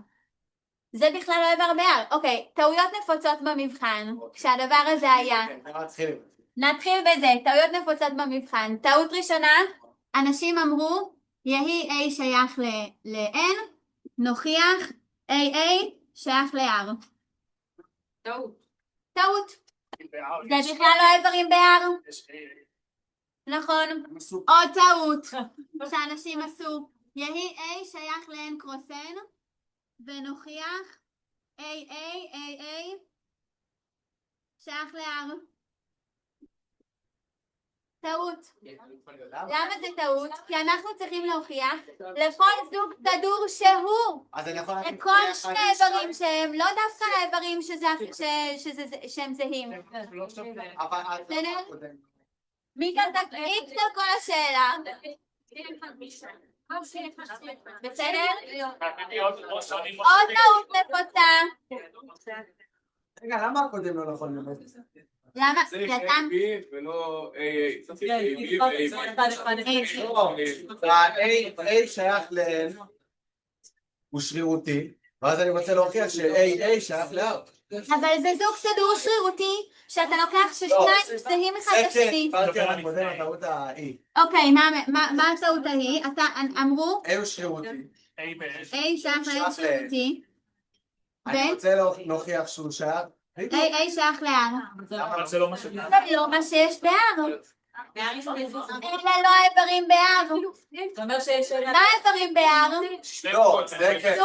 זה בכלל לא עבר ב-R. אוקיי, טעויות נפוצות במבחן. כשהדבר הזה היה. נתחיל בזה, טעויות נפוצות במבחן. טעות ראשונה, אנשים אמרו, יהי A שייך ל-N, נוכיח AA שייך ל-R. טעות. זה בכלל לא איברים ב-R. נכון. עוד טעות שאנשים עשו, יהי A שייך ל-N קרוס N, ונוכיח AA שייך ל-R. טעות. למה זה טעות? כי אנחנו צריכים להוכיח לכל זוג סדור שהוא לכל שני איברים שהם לא דווקא האיברים שהם זהים. מי כאן תקריץ על כל השאלה? בסדר? אני עוד טעות נפוצה. רגע, למה הקודם לא נכון באמת? למה? צריך כי אתה... A, B ולא A. צריך כן, A, B תספור ו-A. אחד, אחד, אחד. לא, ה-A שייך ל-N, הוא שרירותי, ואז אני רוצה להוכיח ש-A שייך ל-R. אבל זה זוג סדור שרירותי, שאתה לוקח ששניים זהים אחד לשני. דיברתי על הקודם, הטעות ה-E. אוקיי, מה הטעות ההיא? אמרו A הוא שרירותי. A ב-N. A שייך ל-N שרירותי, אני רוצה להוכיח שהוא שייך. A שייך ל-R. אבל זה לא מה ש... זה לא מה שיש ב-R. אלה לא האיברים ב-R. זה אומר שיש... מה האיברים ב-R? לא, זה כן.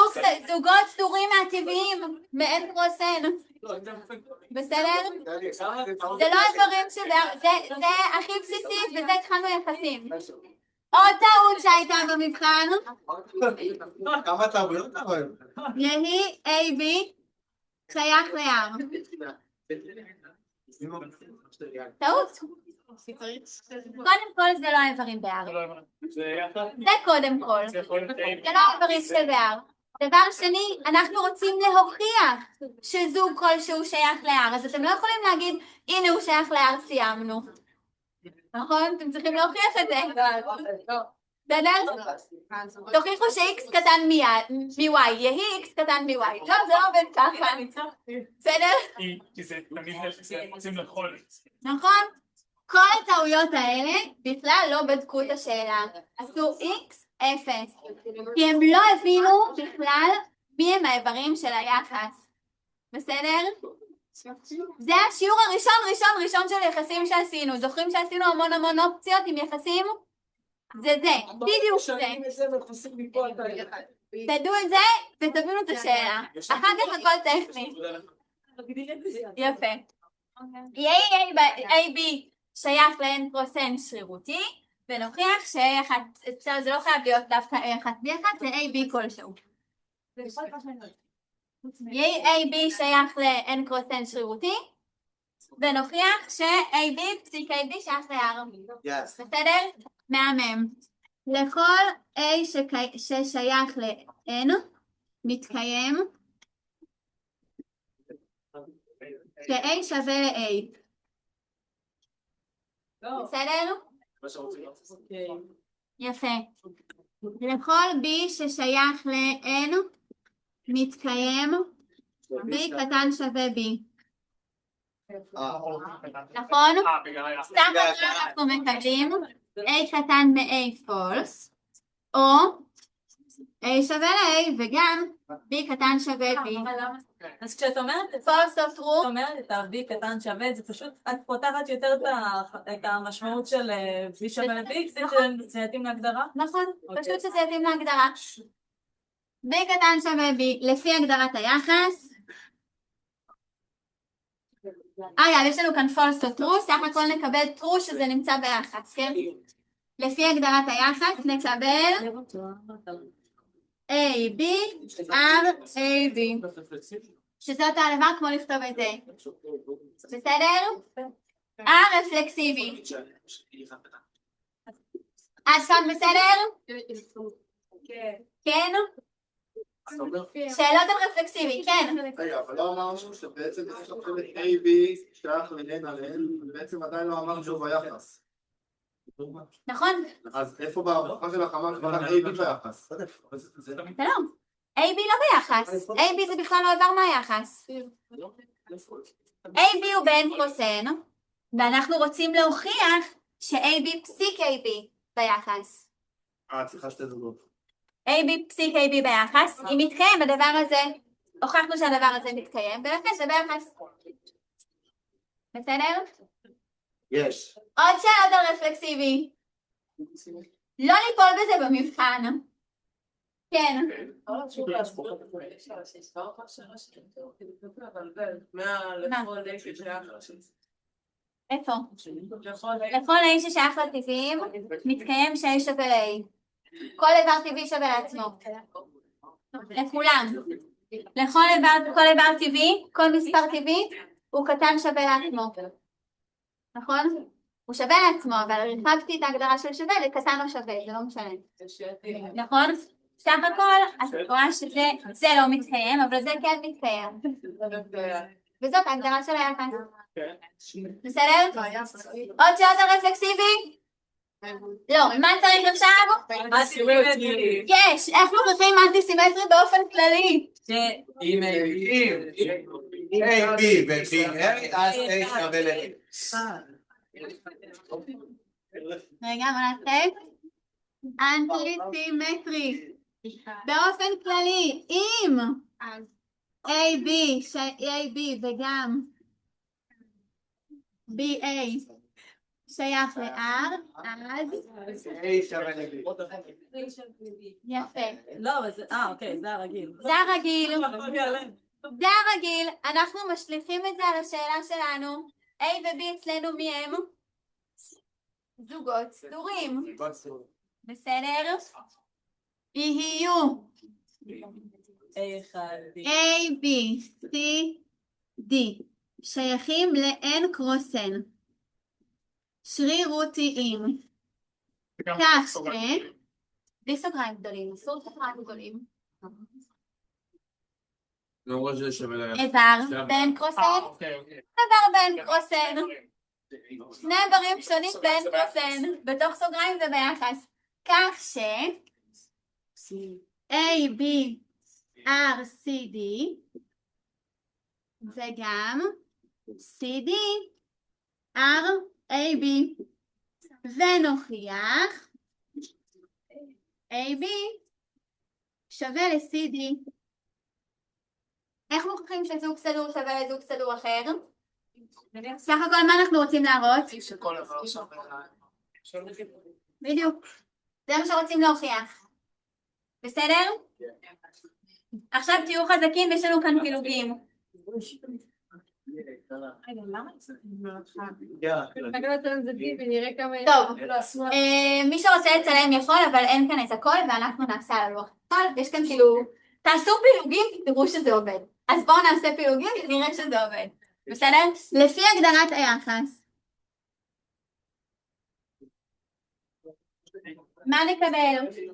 זוגות סדורים מהטבעיים, מ-N קרוס N. בסדר? זה לא האיברים ש-R, זה הכי בסיסית, וזה התחלנו יחסים. עוד טעות שהייתה במבחן, כמה טעויות אתה רואה? יהי AB שייך ל-R. טעות. קודם כל זה לא האיברים ב-R. זה קודם כל. זה יכול להיות זה לא האיברים של ב-R. דבר שני, אנחנו רוצים להוכיח שזוג כלשהו שייך ל-R, אז אתם לא יכולים להגיד, הנה הוא שייך ל-R, סיימנו. נכון? אתם צריכים להוכיח את זה. בסדר? תוכיחו ש-X קטן מ-Y, יהי X קטן מ-Y. לא, זה לא עובד ככה. בסדר? כי זה תמיד רוצים לאכול. נכון? כל הטעויות האלה בכלל לא בדקו את השאלה. עשו X 0. כי הם לא הבינו בכלל מי הם האיברים של היחס. בסדר? זה השיעור הראשון של יחסים שעשינו. זוכרים שעשינו המון אופציות עם יחסים? זה, בדיוק זה. תדעו את זה ותבינו את השאלה. אחר כך הכל טכני. יפה. יהי AB שייך ל-N קרוס N שרירותי, ונוכיח זה לא חייב להיות דווקא A1 B1, זה AB כלשהו. יהי AB שייך ל-N קרוס N שרירותי, ונוכיח ש-AB פסיק AB שייך ל-R. בסדר? מהמם. לכל A ששייך ל-N מתקיים ש-A שווה ל-A. בסדר? יפה. לכל B ששייך ל-N מתקיים B קטן שווה B. נכון? סך הכל אנחנו מקבלים A קטן מ-A false, או A שווה ל-A וגם B קטן שווה B. אז כשאת אומרת false או true, את ה-B קטן שווה, זה פשוט, את פותחת יותר את המשמעות של B שווה ל-B, זה יתאים להגדרה? נכון, פשוט שזה יתאים להגדרה. B קטן שווה B לפי הגדרת היחס. אגב, יש לנו כאן false או true, סך הכל נקבל true שזה נמצא ביחס, כן? לפי הגדרת היחס נקבל A, B, R, A, B. שזה אותו הדבר כמו לכתוב את זה. בסדר? R רפלקסיבי. עד כאן בסדר? כן? שאלות על רפלקסיבי, כן. רגע, אבל לא אמרנו שבעצם יש לכם את A, B שייך ל-N על N, ובעצם עדיין לא אמרנו שהוא ביחס. נכון? אז איפה בהוכחה שלך אמרת כבר A, B ביחס? שלום. AB לא ביחס. AB זה בכלל לא עבר מהיחס. AB הוא ב-N קרוס N, ואנחנו רוצים להוכיח ש-AB פסיק AB ביחס. צריכה שתי זוגות. AB פסיק AB ביחס, אם מתקיים הדבר הזה, הוכחנו שהדבר הזה מתקיים, ולכן זה ביחס. בסדר? יש. עוד שאלות על רפלקסיבי. לא ליפול בזה במבחן. כן. איפה? לכל A ששייך לטבעים מתקיים ש-A שווה ל-A. כל איבר טבעי שווה לעצמו. לכולם. כל איבר טבעי, כל מספר טבעי הוא קטן שווה לעצמו. נכון? הוא שווה לעצמו, אבל הרחבתי את ההגדרה של שווה לקטן או שווה, זה לא משנה. נכון? סך הכל, את רואה שזה לא מתקיים, אבל זה כן מתקיים. וזאת ההגדרה של היחס. בסדר? עוד שאלות על רפלקסיבי? לא, מה צריך עכשיו? אנטי-סימטרי. יש, איך מוכיחים אנטי-סימטרי באופן כללי? אם A, B ו-B, A, אז A שווה ל-A. רגע, מה נעשה? אנטי-סימטרי. באופן כללי, אם AB וגם BA שייך ל-R, אז A שווה ל-B. יפה. לא, אבל זה... אוקיי, זה הרגיל. זה הרגיל. זה הרגיל. אנחנו משליכים את זה על השאלה שלנו. A ו-B אצלנו מי הם? זוגות סדורים. בסדר? יהיו A1, A, B, C, D שייכים ל-N קרוס N שרירותיים כך ש... בלי סוגריים גדולים, אסור סוגריים גדולים. למרות שזה שווה ל... איבר בין קרוס N, איבר בין קרוס N. שני איברים שונים בין קרוס N, בתוך סוגריים זה ביחס. כך ש... A, B, R, C, D וגם C, D, R, A, B ונוכיח A, B שווה ל-C, D. איך מוכיחים שזוג סדור שווה לזוג סדור אחר? סך הכל מה אנחנו רוצים להראות? שכל דבר שווה ל... בדיוק. זה מה שרוצים להוכיח. בסדר? עכשיו תהיו חזקים, יש לנו כאן פילוגים. טוב, מי שרוצה לצלם יכול, אבל אין כאן את הכל ואנחנו נעשה על הלוח. יש כאן כאילו, תעשו פילוגים, תראו שזה עובד. אז בואו נעשה פילוגים ונראה שזה עובד. בסדר? לפי הגדרת היחס. מה נקבל?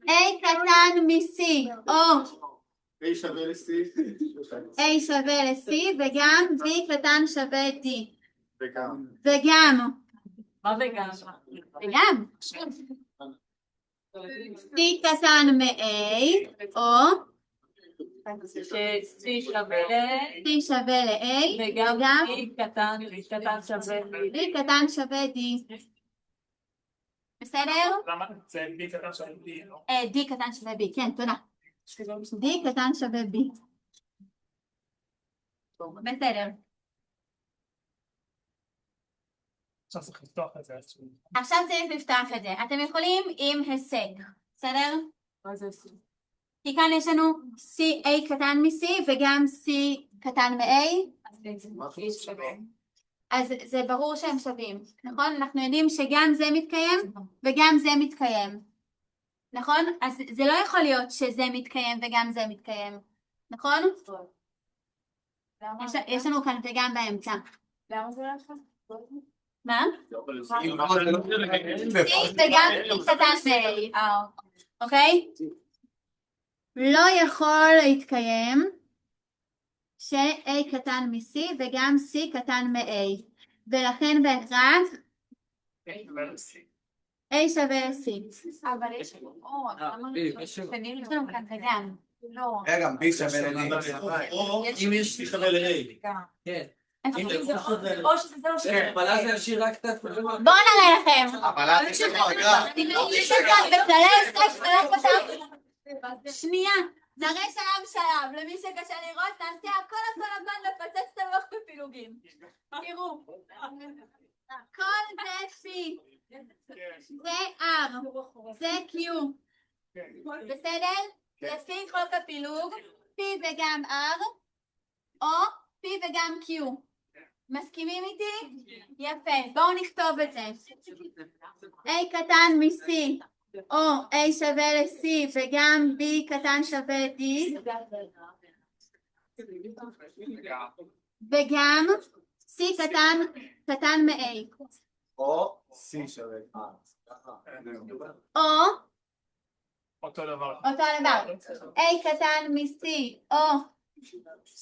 A קטן מ-C, או A שווה ל-C. A שווה ל-C, וגם B קטן שווה D. וגם. וגם. מה וגם? וגם. C קטן מ-A, או ש-C שווה ל... C שווה ל-A, וגם וגם B קטן שווה B קטן שווה D. בסדר? למה? זה B קטן שווה B, לא? D קטן שווה B, כן, תודה. D קטן שווה B. בסדר. עכשיו צריך לפתוח את זה. עכשיו צריך לפתוח את זה. אתם יכולים עם הישג, בסדר? מה זה עושה? כי כאן יש לנו A קטן מ-C וגם C קטן מ-A. אז זה ברור שהם שווים, נכון? אנחנו יודעים שגם זה מתקיים וגם זה מתקיים, נכון? אז זה לא יכול להיות שזה מתקיים וגם זה מתקיים, נכון? יש לנו כאן וגם באמצע. למה זה לא יכול? מה? C וגם קטן מ-A, אוקיי? לא יכול להתקיים ש-A קטן מ-C וגם C קטן מ-A, ולכן בהכרח A שווה ל-C. אבל יש לנו עוד, יש לנו כאן וגם. לא. גם B שווה ל-D. אם יש C שווה ל-A. כן. או שזה זה או שזה... אבל אז זה ישאיר רק את ה... בואו נראה לכם. אבל אז יש לך רגע. שנייה, נראה שלב, למי שקשה לראות, נעשה הכל הזמן לפצץ את הלוח בפילוגים. תראו, כל זה P, זה R, זה Q, בסדר? לפי חוק הפילוג, P וגם R, או P וגם Q. מסכימים איתי? יפה, בואו נכתוב את זה. A קטן מ-C, או A שווה ל-C וגם B קטן שווה ל-D, וגם C קטן מ-A. או C שווה. או אותו דבר. אותו דבר. A קטן מ-C, או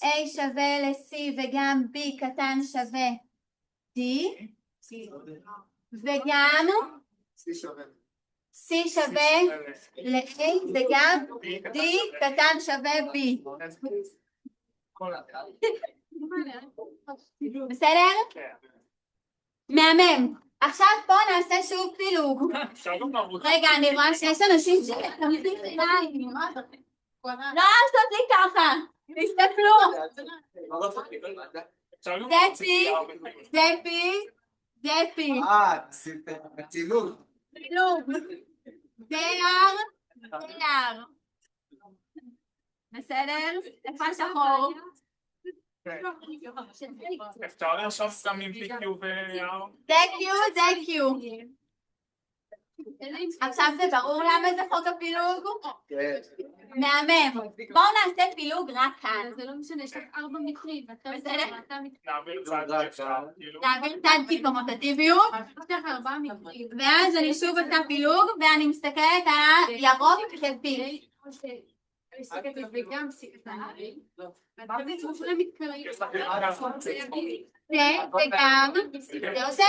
A שווה ל-C וגם B קטן שווה D, וגם C שווה ל-A וגם D קטן שווה B. בסדר? כן. מהמם. עכשיו פה נעשה שוב פילוג. אפשר גם לרוץ. רגע, אני רואה שיש אנשים שמתאמצים עיניים. לא לעשות לי ככה. תסתכלו. אפשר גם זה לרוץ. פי, זה פי, זה פי. עשית פילוג. פילוג. זה R, זה R. בסדר? איפה השחור? אפשר לרשום גם עם PQ ו-R. זה Q, זה Q. עכשיו זה ברור למה זה חוק הפילוג? מהמם. בואו נעשה פילוג רק כאן. זה לא משנה, יש לך 4 מקרים. בסדר? נעביר צד אפשר. כאילו. נעביר צד כקומוטטיביות, יש לך 4 מקרים. ואז אני שוב עושה פילוג, ואני מסתכלת על ירוק כפי. וגם סיכתן. ואתם שני מקרים. זה וגם, זה עושה?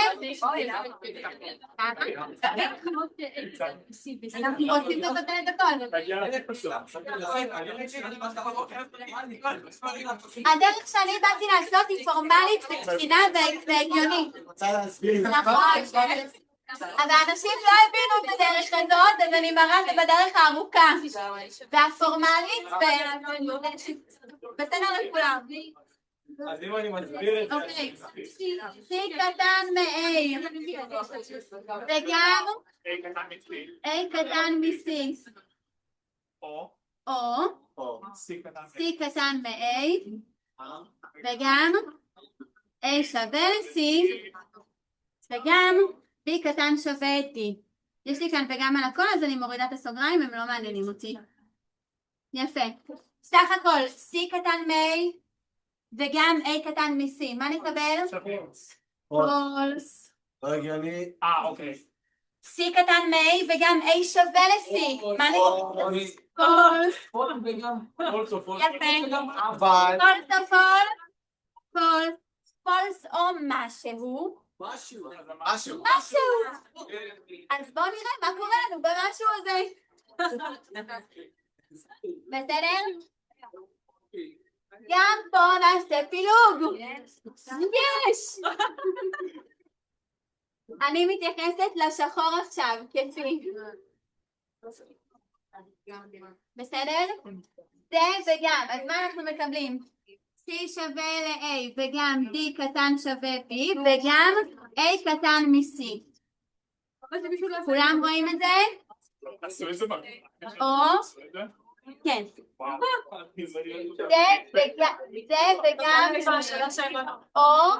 אנחנו רוצים לבטל את הכל. הדרך שאני באתי לעשות היא פורמלית ותקינה והגיונית. רוצה להסביר? נכון. אבל אנשים לא הבינו את הדרך הזאת, אז אני מראה את זה בדרך הארוכה והפורמלית בסדר לכולם. אז אם אני מסביר את זה... אוקיי, C קטן מ-A וגם A קטן מ-C או או C קטן. C קטן מ-A וגם A שווה ל-C וגם B קטן שווה D. יש לי כאן וגם על הכל, אז אני מורידה את הסוגריים, הם לא מעניינים אותי. יפה. סך הכל C קטן מ-A וגם A קטן מ-C. מה נקבל? פולס. לא הגיוני. אוקיי. C קטן מ-A וגם A שווה ל-C. מה נקבל? פולס. יפה. אבל... פולס או פולס? פולס. פולס או משהו. משהו. אז בואו נראה מה קורה לנו במשהו הזה. בסדר? גם פה נעשה פילוג. יש! אני מתייחסת לשחור עכשיו, כפי. בסדר? זה וגם, אז מה אנחנו מקבלים? C שווה ל-A וגם D קטן שווה B וגם A קטן מ-C. כולם רואים את זה? עשו את זה מה? או? כן. זה וגם או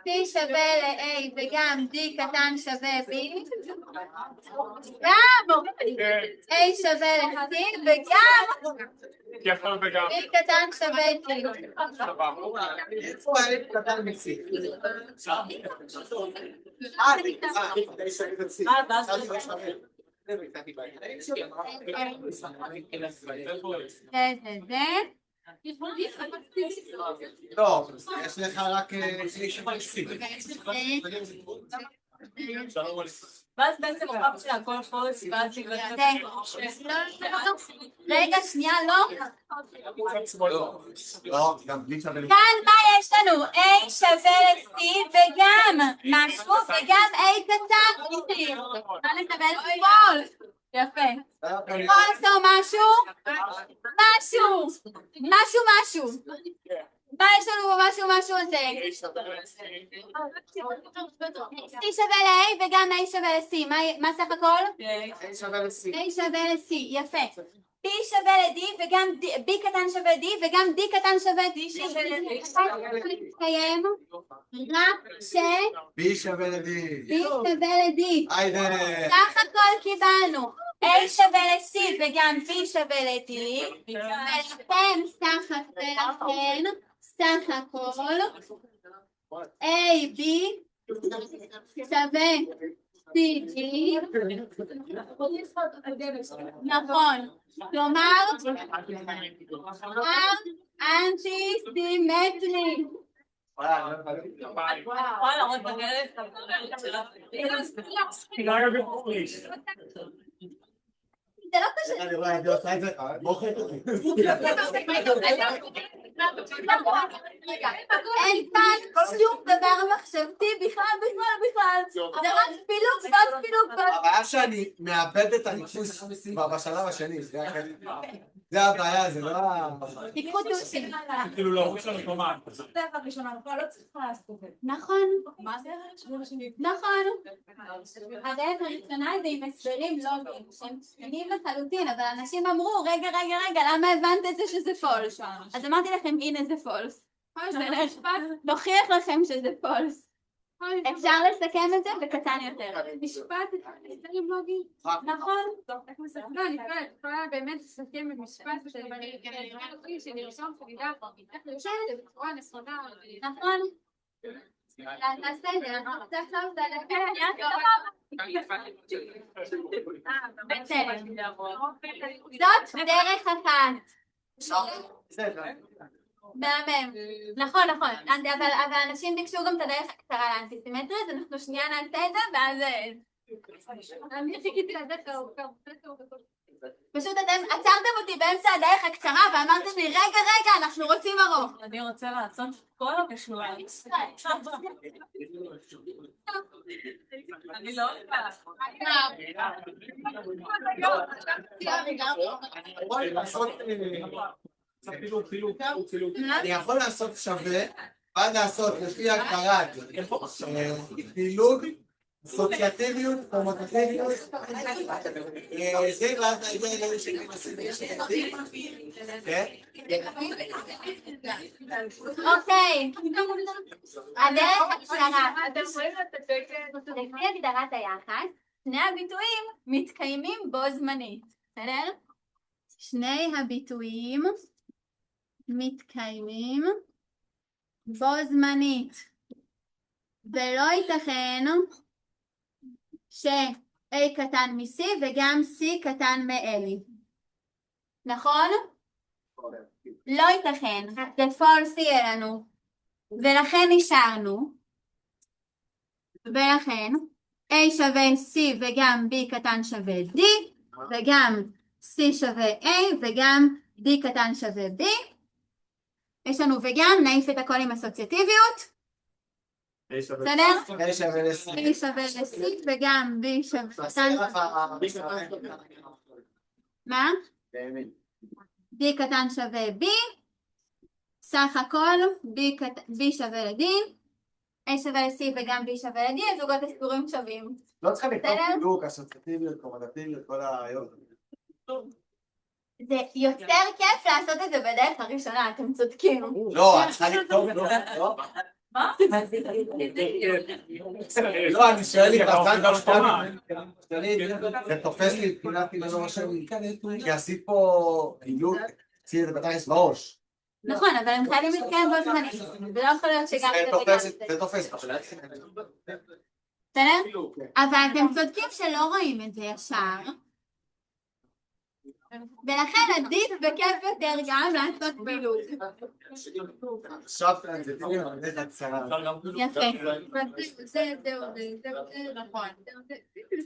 C שווה ל-A וגם D קטן שווה B גם A שווה ל-C וגם B קטן שווה D. איפה האלף קטן מסי? לא, יש לך רק מסי. ואז בעצם הופך שהכל פולס, ואז בגלל רגע, שנייה, לא. לא, גם בלי שווה. כאן מה יש לנו? A שווה ל-C וגם משהו וגם A קטן מ-C. מה נקבל? פולס. יפה. פולס או משהו? משהו. משהו. מה יש לנו במשהו הזה? C שווה ל-A וגם A שווה ל-C. מה סך הכל? A שווה ל-C. A שווה ל-C. יפה. B שווה ל-D וגם B קטן שווה D וגם D קטן שווה D שווה ל-D. מתקיים רק B שווה ל-D. B שווה ל-D. היידה. סך הכל קיבלנו A שווה ל-C וגם B שווה ל-D ולכן סך הכל A, B שווה C, G. נכון. כלומר, אנטי סימטרי. וואלה, עוד בגלל זה לא פשוט. אני רואה, אני עושה את זה. מוחק אותי. אין כאן שום דבר מחשבתי בכלל. זה רק פילוג ועוד פילוג. הבעיה שאני מאבד את הריכוז כבר בשלב השני. זה הבעיה, זה לא תיקחו טושים. כאילו לא, יש לנו קומה. נכון. נכון. הדרך הראשונה זה עם הסברים לוגיים שהם קטנים לחלוטין, אבל אנשים אמרו רגע, למה הבנת את זה שזה פולס? אז אמרתי לכם הנה זה פולס. נוכיח לכם שזה פולס. אפשר לסכם את זה בקטן יותר. משפט, הסברים לוגיים. נכון. לא, אני יכולה באמת לסכם במשפט שנרשום שנדע איך לרשום את זה בצורה נכונה. נכון. נעשה את זה, אנחנו קצת לא זאת דרך אחת. מהמם. נכון. אבל אנשים ביקשו גם את הדרך הקצרה לאנטי-סימטריה, אז אנחנו שנייה נעשה את זה, ואז... אני חיכיתי לזה פשוט אתם עצרתם אותי באמצע הדרך הקצרה, ואמרתם לי, רגע, אנחנו רוצים ארוך. אני רוצה לעשות כל המשולש. אני לא אני יכול לעשות שווה, ואז לעשות לפי הגדרת פילוג, אסוציאטיביות, קומוטטיביות, זה ואז להגיע לאלה שכנים אוקיי, הדרך הקצרה. לפי הגדרת היחס, שני הביטויים מתקיימים בו זמנית, בסדר? שני הביטויים מתקיימים בו זמנית, ולא ייתכן ש-A קטן מ-C וגם C קטן מ-A. נכון? לא ייתכן, זה false יהיה לנו, ולכן נשארנו, ולכן A שווה C וגם B קטן שווה D, וגם C שווה A וגם D קטן שווה B. יש לנו וגם, נעיף את הכל עם אסוציאטיביות. בסדר? A שווה ל-C. A שווה ל-C וגם B שווה... מה? B קטן שווה B, סך הכל B שווה ל-D, A שווה ל-C וגם B שווה ל-D, הזוגות הסגורים שווים. לא צריכה לכתוב פילוג, אסוציאטיביות, קומוטטיביות, כל היום. זה יותר כיף לעשות את זה בדרך הראשונה, אתם צודקים. לא, את צריכה לכתוב, לא. מה? לא, אני שואל לי, זה תופס לי מבחינת לא משהו, כי עשית פה פילוג, עשית את זה בתכלס בראש. נכון, אבל הם חייבים להתקיים בו זמנית, ולא יכול להיות שגם זה וגם זה. זה תופס. בסדר? אבל אתם צודקים שלא רואים את זה ישר. ולכן עדיף וכיף יותר גם לעשות פילוג. עכשיו טרנזיטיביות, זה קצרה. יפה. זה נכון.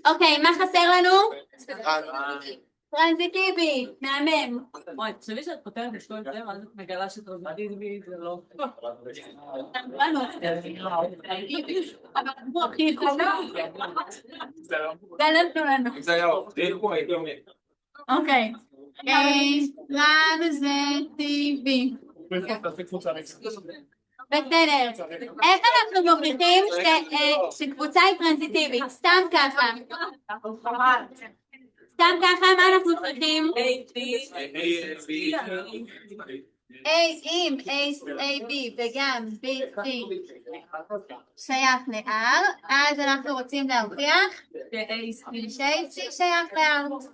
אוקיי, מה חסר לנו? טרנזיטיבי, מהמם. וואי, תחשבי שאת פותרת את כל זה, ואז את מגלה שטרנזיטיבי זה לא... גלנתנו לנו. אוקיי. טרנזיטיבי. בסדר. איך אנחנו מוכיחים שקבוצה היא טרנזיטיבית? סתם ככה. מה אנחנו צריכים? אם AB וגם BC שייך ל-R, אז אנחנו רוצים להוכיח ש-AC שייך ל-R.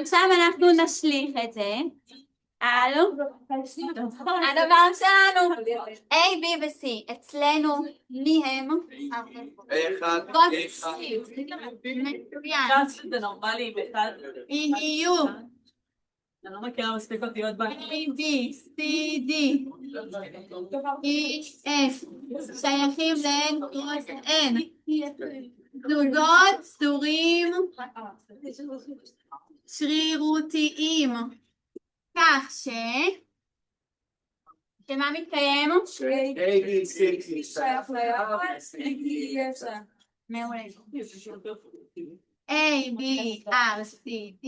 עכשיו אנחנו נשליך את זה, על הדבר שלנו A, B ו-C. אצלנו מי הם? אחד, מצוין. זה נורמלי עם אחד. יהיו אני לא מכירה מספיק אותיות בה. A, B, C, D, E, F שייכים ל-N קרוס N. זוגות סדורים שרירותיים. כך שמה מתקיים? A, B, C, מעולה. A, B, R, C, D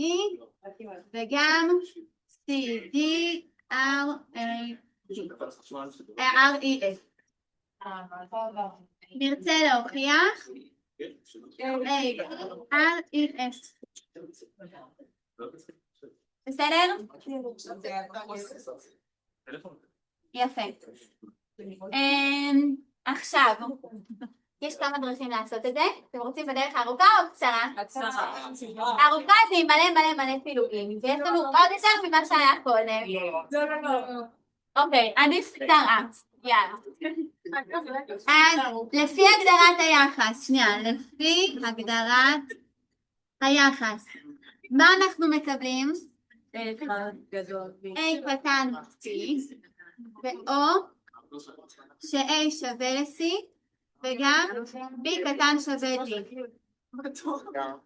וגם C, D, R, A, R, E, F. נרצה להוכיח A, R, E, F. בסדר? יפה. עכשיו, יש כמה דרכים לעשות את זה. אתם רוצים בדרך ארוכה או קצרה? ארוכה זה עם מלא פילוגים, ויש לנו עוד יותר ממה שהיה קודם. אוקיי, עדיף קצרה. יאללה. אז לפי הגדרת היחס, לפי הגדרת היחס, מה אנחנו מקבלים? A קטן C, או ש-A שווה ל-C, וגם B קטן שווה D.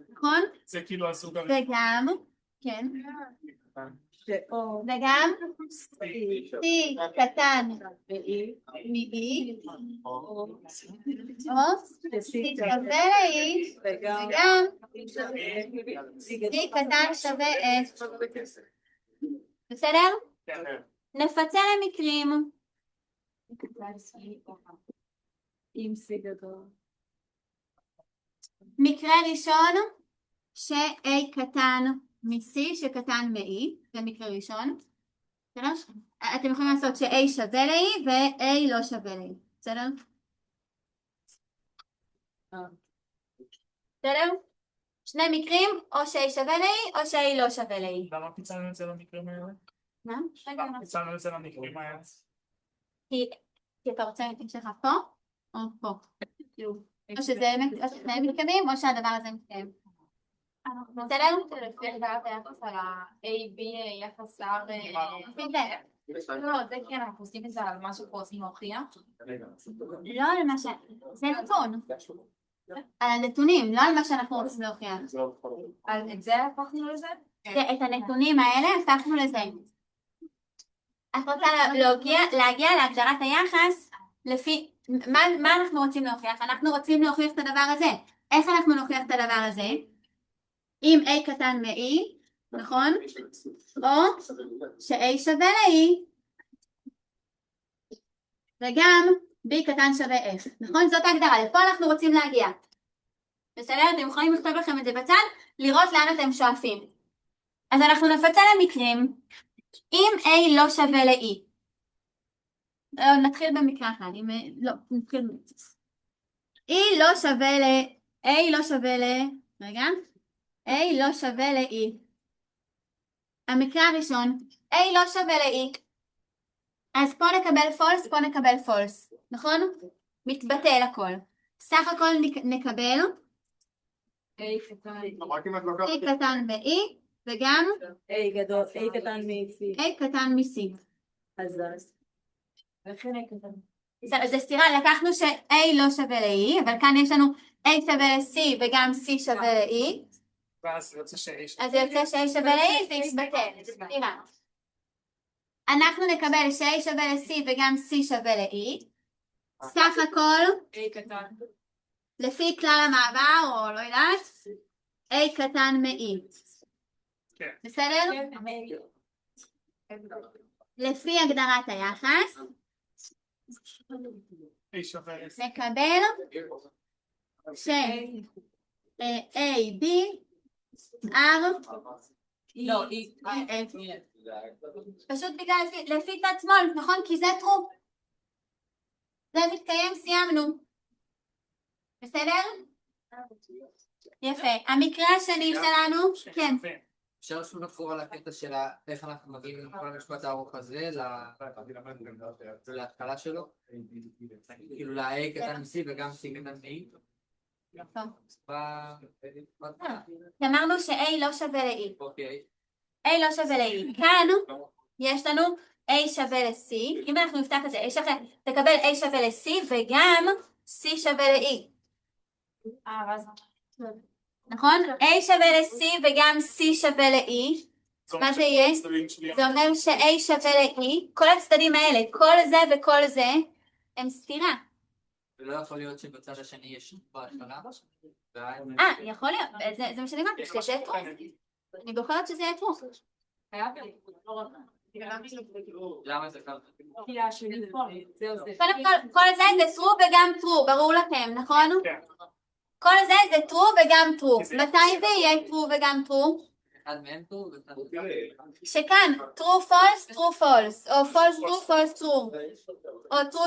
נכון? זה כאילו הזוג וגם, כן, וגם C קטן מ-E, או C שווה ל-E, וגם D קטן שווה F. בסדר? נפצל למקרים. מקרה ראשון ש-A קטן מ-C שקטן מ-E, זה מקרה ראשון. אתם יכולים לעשות ש-A שווה ל-E ו-A לא שווה ל-E. בסדר? בסדר? שני מקרים, או ש-A שווה ל-E או ש-A לא שווה ל-E. למה פיצלנו את זה למקרים האלה? מה? למה פיצלנו את זה למקרים האלה? כי אתה רוצה שלך פה או פה? או שזה שני מתקיימים או שהדבר הזה מתקיים. בסדר? לפי הגדרת היחס על ה-A-B יחס R. לא, זה כן, אנחנו עושים את זה על משהו פה רוצים להוכיח. לא על מה ש... זה נתון. על הנתונים, לא על מה שאנחנו רוצים להוכיח. את זה הפכנו לזה? את הנתונים האלה הפכנו לזה. את רוצה להגיע להגדרת היחס לפי... מה אנחנו רוצים להוכיח? אנחנו רוצים להוכיח את הדבר הזה. איך אנחנו נוכיח את הדבר הזה? אם A קטן מ-E, נכון? או ש-A שווה ל-E, וגם B קטן שווה F. נכון? זאת ההגדרה. לפה אנחנו רוצים להגיע. בסדר? אתם יכולים לכתוב לכם את זה בצד, לראות לאן אתם שואפים. אז אנחנו נפצל למקרים. אם A לא שווה ל-E, נתחיל במקרה אחד. לא, נתחיל במקרה. E לא שווה ל... A לא שווה ל... רגע. A לא שווה ל-E. המקרה הראשון, A לא שווה ל-E. אז פה נקבל false, פה נקבל false. נכון? מתבטל הכל. סך הכל נקבל A קטן ב-E וגם A גדול, A קטן מ-C. A קטן מ-C. אז זה סתירה, לקחנו ש-A לא שווה ל-E, אבל כאן יש לנו A שווה ל-C וגם C שווה ל-E. ואז יוצא ש-A אז יוצא ש-A שווה ל-E, זה יתבטל, זה סתירה. אנחנו נקבל ש-A שווה ל-C וגם C שווה ל-E. סך הכל, A קטן. לפי כלל המעבר, או לא יודעת, A קטן מ-E. כן. בסדר? לפי הגדרת היחס, A שווה ל-C. נקבל ש-A, B, R, לא, F. פשוט בגלל לפי צד שמאל, נכון? כי זה טרו. זה מתקיים, סיימנו. בסדר? יפה. המקרה השני שלנו, כן. אפשר שוב לחזור על הקטע של איך אנחנו מגיעים לכל המשפט הארוך הזה, להתחלה שלו? כאילו ל-A קטן מ-C וגם C קטן מ-E? אמרנו ש-A לא שווה ל-E. אוקיי. A לא שווה ל-E. כאן יש לנו A שווה ל-C. אם אנחנו נפתח את זה, תקבל A שווה ל-C וגם C שווה ל-E. נכון? A שווה ל-C וגם C שווה ל-E. מה זה יהיה? זה אומר ש-A שווה ל-E. כל הצדדים האלה, כל זה וכל זה, הם סתירה. ולא יכול להיות שבצד השני יש בהתחלה? יכול להיות. זה מה שאני אמרתי, שזה יהיה טרוף. אני בוחרת שזה יהיה טרוף. למה זה ככה? קודם כל זה טרו וגם טרו, ברור לכם, נכון? כל זה טרו וגם טרו. מתי זה יהיה טרו וגם טרו? אחד מהם טור ואחד שכאן, טרו פולס, טרו פולס, או פולס טרו, פולס טרו. או טרו,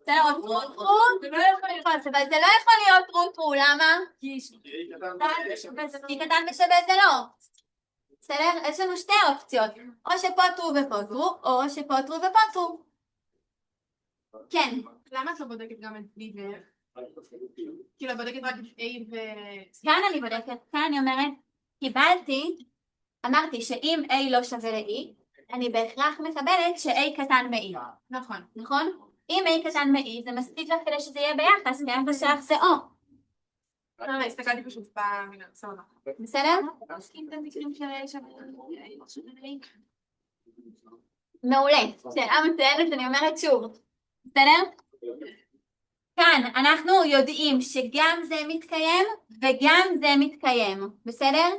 בסדר, או טרו טרו, פולס, אבל זה לא יכול להיות טרו טרו, למה? כי קטן ושווה זה לא. בסדר? יש לנו שתי אופציות, או שפה טרו ופה טרו, או שפה טרו ופה טרו. כן. למה את לא בודקת גם את B ו... כאילו, בודקת רק את A ו... כאן אני בודקת, כאן אני אומרת, אמרתי שאם A לא שווה ל-E, אני בהכרח מקבלת ש-A קטן מ-E. נכון. נכון? אם A קטן מ-E, זה מספיק לך כדי שזה יהיה ביחס, כי היחס שלך זה O. הסתכלתי פשוט במילה, סבבה. בסדר? מעולה. שאלה מצוינת, אני אומרת שוב. בסדר? כאן אנחנו יודעים שגם זה מתקיים וגם זה מתקיים. בסדר?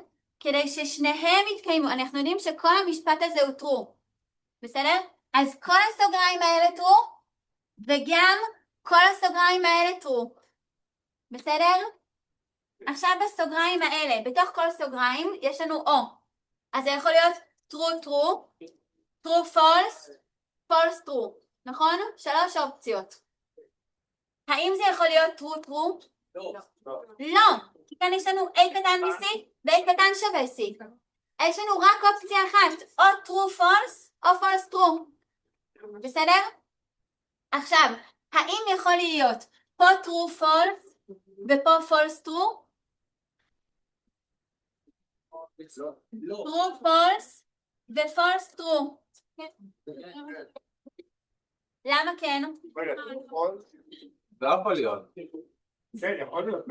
כדי ששניהם יתקיימו. אנחנו יודעים שכל המשפט הזה הוא טרו. בסדר? אז כל הסוגריים האלה טרו, וגם כל הסוגריים האלה טרו. בסדר? עכשיו בסוגריים האלה, בתוך כל סוגריים, יש לנו O. אז זה יכול להיות true true, true false, false true. נכון? 3 אופציות. האם זה יכול להיות true true? לא. כי כאן יש לנו A קטן מ-C ו-A קטן שווה C. יש לנו רק אופציה אחת, או true false או false true. בסדר? עכשיו, האם יכול להיות פה true false ופה false true? true false ו-false true. למה כן? זה יכול להיות. כן, יכול להיות.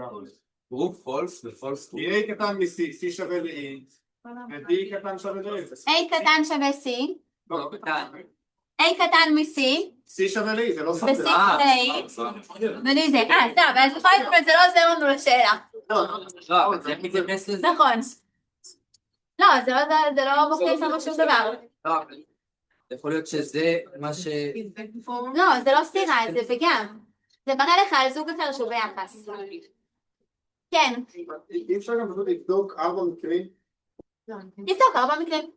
true false ו-false true. A קטן מ-C, C שווה ל-E, ו-D קטן שווה ל-E. A קטן שווה C, לא, קטן. A קטן מ-C, C שווה ל-E, זה לא ו-C סותר. שווה ל-E, ולי זה, טוב, אז בכל זאת זה לא עוזר לנו לשאלה. לא, אבל זה מתייחס לזה. נכון. לא, זה לא מוכיח לנו שום דבר. לא, יכול להיות שזה מה ש... לא, זה לא סתירה, זה וגם. זה מראה לך על זוג אחר שהוא ביחס. כן, אי אפשר גם פשוט לבדוק 4 מקרים. תבדוק 4 מקרים.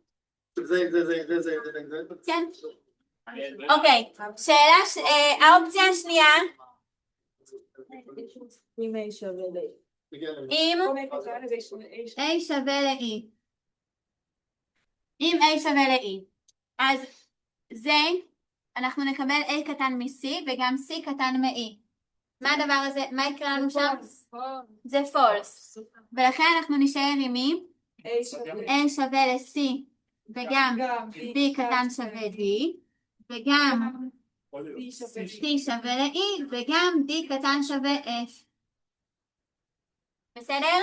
זה. כן. אוקיי, שאלה, האופציה השנייה, אם A שווה ל-E. אם A שווה ל-E. אז זה, אנחנו נקבל A קטן מ-C וגם C קטן מ-E. מה הדבר הזה? מה יקרה לנו שם? זה false. ולכן אנחנו נשאר עם מי? A שווה ל-C וגם B קטן שווה D וגם C שווה ל-E וגם D קטן שווה F. בסדר?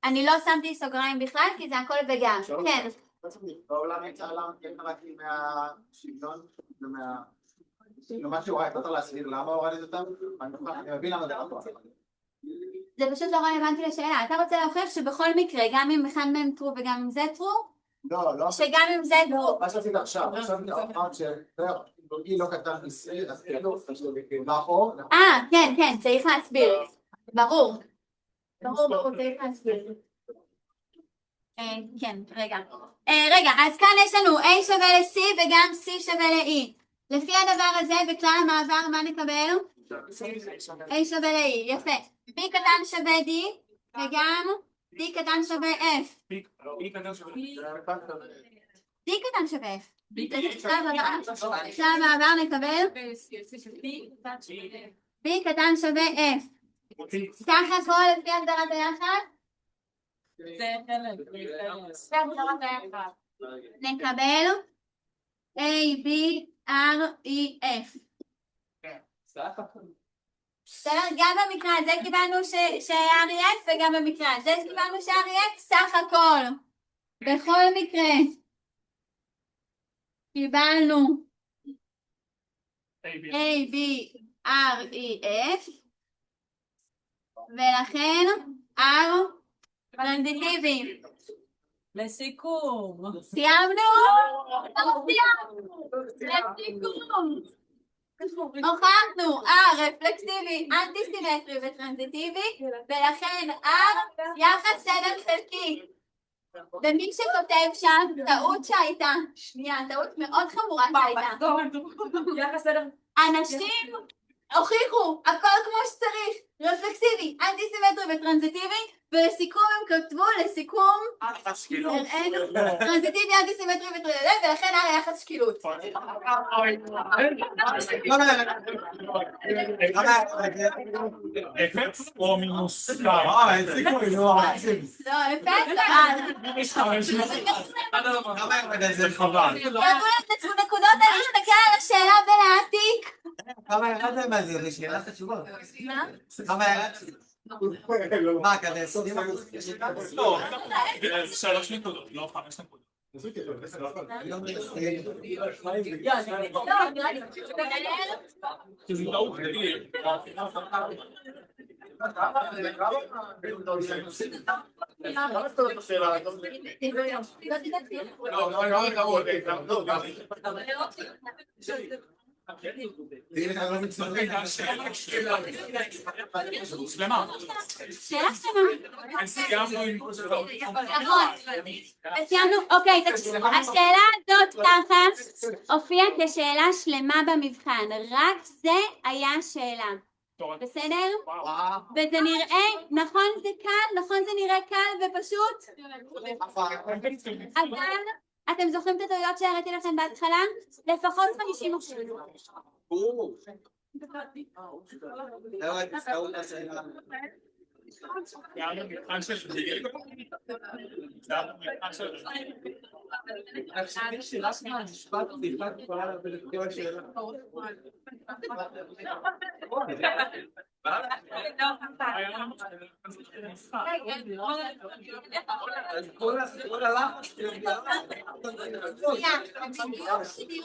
אני לא שמתי סוגריים בכלל כי זה הכל וגם. כן. בעולם יצא רק מהשלטון ומה שהוא רואה, אתה צריך להסביר למה הורדת אותם? אני מבין למה זה לא טוב. זה פשוט לא רלוונטי לשאלה. אתה רוצה להוכיח שבכל מקרה, גם אם אחד מהם טרו וגם אם זה טרו? לא. שגם אם זה טרו. מה שעשית עכשיו אמרת שהיא לא קטן מ-C, אז כאילו, מאחור. כן, צריך להסביר. ברור, צריך להסביר. כן, רגע, אז כאן יש לנו A שווה ל-C וגם C שווה ל-E. לפי הדבר הזה, בכלל המעבר, מה נקבל? A שווה ל-E, יפה. B קטן שווה D, וגם D קטן שווה F. בי קטן שווה. D קטן שווה F. עכשיו העבר נקבל B קטן שווה F. סך הכל לפי הגדרת היחס זה חלק. זה הגדרת היחס. נקבל A, B, R, E, F. בסדר? גם במקרה הזה קיבלנו ש-REX וגם במקרה הזה קיבלנו ש-REX סך הכל. בכל מקרה קיבלנו A, B, R, E, F ולכן R טרנזיטיבי. לסיכום. סיימנו? לא סיימנו. לסיכום. הוכחנו R רפלקסיבי, אנטי סימטרי וטרנזיטיבי ולכן R יחס סדר חלקי. ומי שכותב שם טעות שהייתה, שנייה, טעות מאוד חמורה שהייתה. יחס סדר. אנשים הוכיחו הכל כמו שצריך, רפלקסיבי, אנטי סימטרי וטרנזיטיבי, ולסיכום הם כתבו לסיכום הראינו טרנזיטיבי, אנטי סימטרי וטרנזיטיבי, ולכן היה יחס שקילות. אפס או מינוס? אין סיכוי, לא. לא, אפס, זה חבל. ירדו לנו נקודות על להסתכל על השאלה ולהעתיק. כמה ירד להם על זה? שאלה חשובה. מה? כמה ירד? מה, כזה 20%? לא, זה 3 נקודות, לא 5 נקודות. זה טעות חלקית. שלמה. שאלה שלמה. סיימנו עם... נכון. סיימנו, אוקיי, השאלה הזאת ככה הופיעה כשאלה שלמה במבחן, רק זה היה שאלה, בסדר? וזה נראה, נכון זה קל, נכון זה נראה קל ופשוט, אבל אתם זוכרים את הטעויות שהראיתי לכם בהתחלה? לפחות 50%.